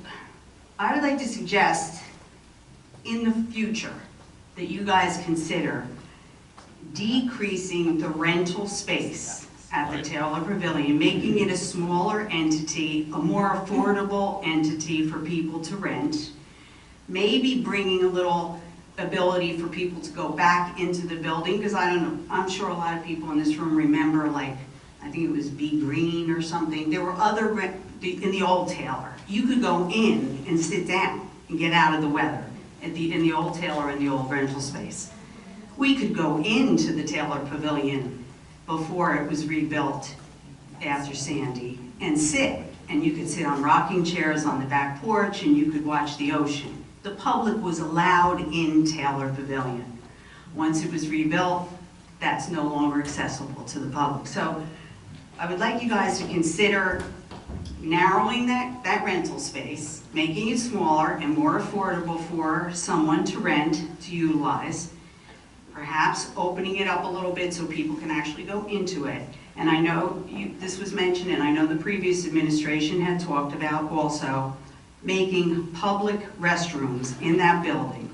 I would like to suggest in the future that you guys consider decreasing the rental space at the Taylor Pavilion, making it a smaller entity, a more affordable entity for people to rent, maybe bringing a little ability for people to go back into the building, because I don't know, I'm sure a lot of people in this room remember, like, I think it was Be Green or something. There were other, in the old Taylor, you could go in and sit down and get out of the weather in the old Taylor and the old rental space. We could go into the Taylor Pavilion before it was rebuilt after Sandy and sit. And you could sit on rocking chairs on the back porch and you could watch the ocean. The public was allowed in Taylor Pavilion. Once it was rebuilt, that's no longer accessible to the public. So I would like you guys to consider narrowing that rental space, making it smaller and more affordable for someone to rent, to utilize, perhaps opening it up a little bit so people can actually go into it. And I know this was mentioned, and I know the previous administration had talked about also making public restrooms in that building.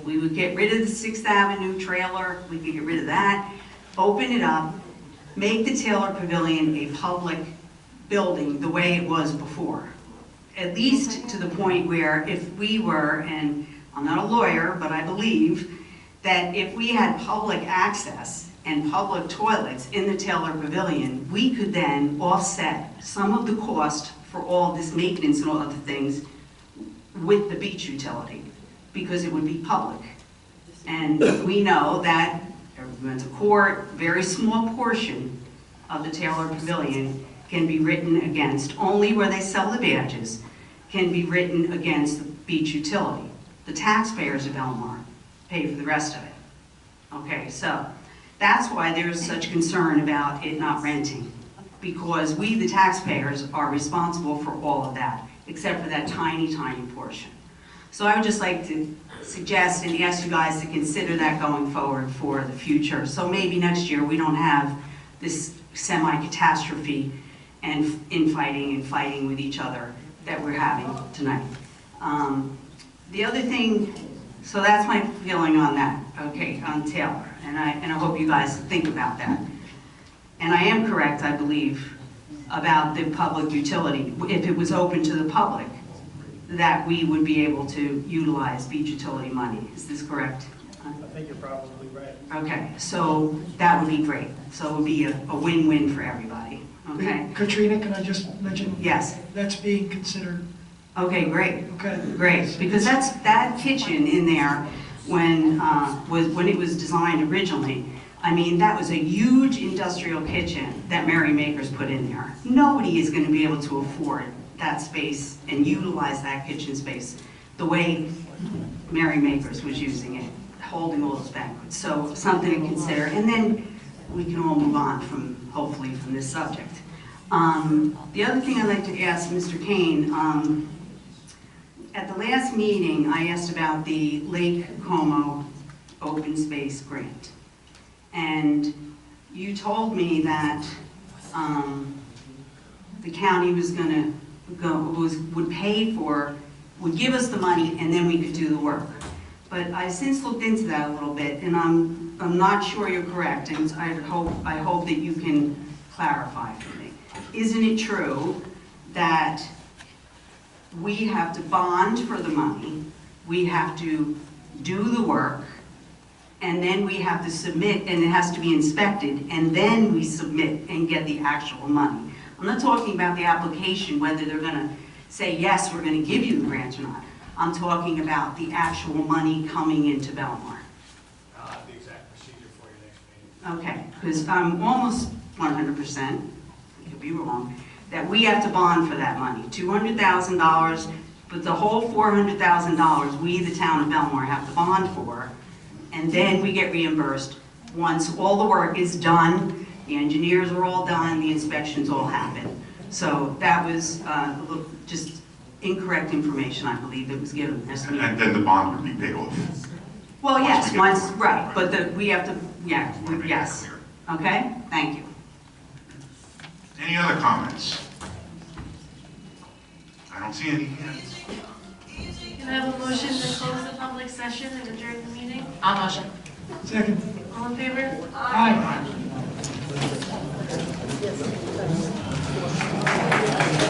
We would get rid of the 6th Avenue trailer, we could get rid of that, open it up, make the Taylor Pavilion a public building the way it was before. At least to the point where if we were, and I'm not a lawyer, but I believe that if we had public access and public toilets in the Taylor Pavilion, we could then offset some of the cost for all this maintenance and all other things with the beach utility, because it would be public. And we know that everyone's a court, very small portion of the Taylor Pavilion can be written against, only where they sell the badges, can be written against the beach utility. The taxpayers of Belmar pay for the rest of it. Okay, so that's why there's such concern about it not renting, because we, the taxpayers, are responsible for all of that, except for that tiny, tiny portion. So I would just like to suggest and ask you guys to consider that going forward for the future. So maybe next year we don't have this semi-catastrophe and fighting with each other that we're having tonight. The other thing, so that's my feeling on that, okay, on Taylor, and I hope you guys think about that. And I am correct, I believe, about the public utility. If it was open to the public, that we would be able to utilize beach utility money. Is this correct? I think you're probably right. Okay, so that would be great. So it would be a win-win for everybody, okay? Katrina, can I just mention? Yes. That's being considered. Okay, great. Okay. Great, because that kitchen in there, when it was designed originally, I mean, that was a huge industrial kitchen that Mary Makers put in there. Nobody is going to be able to afford that space and utilize that kitchen space the way Mary Makers was using it, holding all those banquets. So something to consider, and then we can all move on hopefully from this subject. The other thing I'd like to ask Mr. Kane, at the last meeting, I asked about the Lake Como open space grant. And you told me that the county was going to would give us the money and then we could do the work. But I've since looked into that a little bit, and I'm not sure you're correct, and I hope that you can clarify for me. Isn't it true that we have to bond for the money, we have to do the work, and then we have to submit, and it has to be inspected, and then we submit and get the actual money? I'm not talking about the application, whether they're going to say, yes, we're going to give you the grant or not. I'm talking about the actual money coming into Belmar. I'll have the exact procedure for you next meeting. Okay, because I'm almost 100%, I could be wrong, that we have to bond for that money. $200,000, but the whole $400,000 we, the town of Belmar, have to bond for, and then we get reimbursed once all the work is done, the engineers are all done, the inspections all happen. So that was just incorrect information, I believe, that was given last meeting. And then the bond would be paid off. Well, yes, right, but we have to, yeah, yes. Okay, thank you. Any other comments? I don't see any hands. Can I have a motion to close the public session and adjourn the meeting? I'll motion. Second. All in favor? Aye.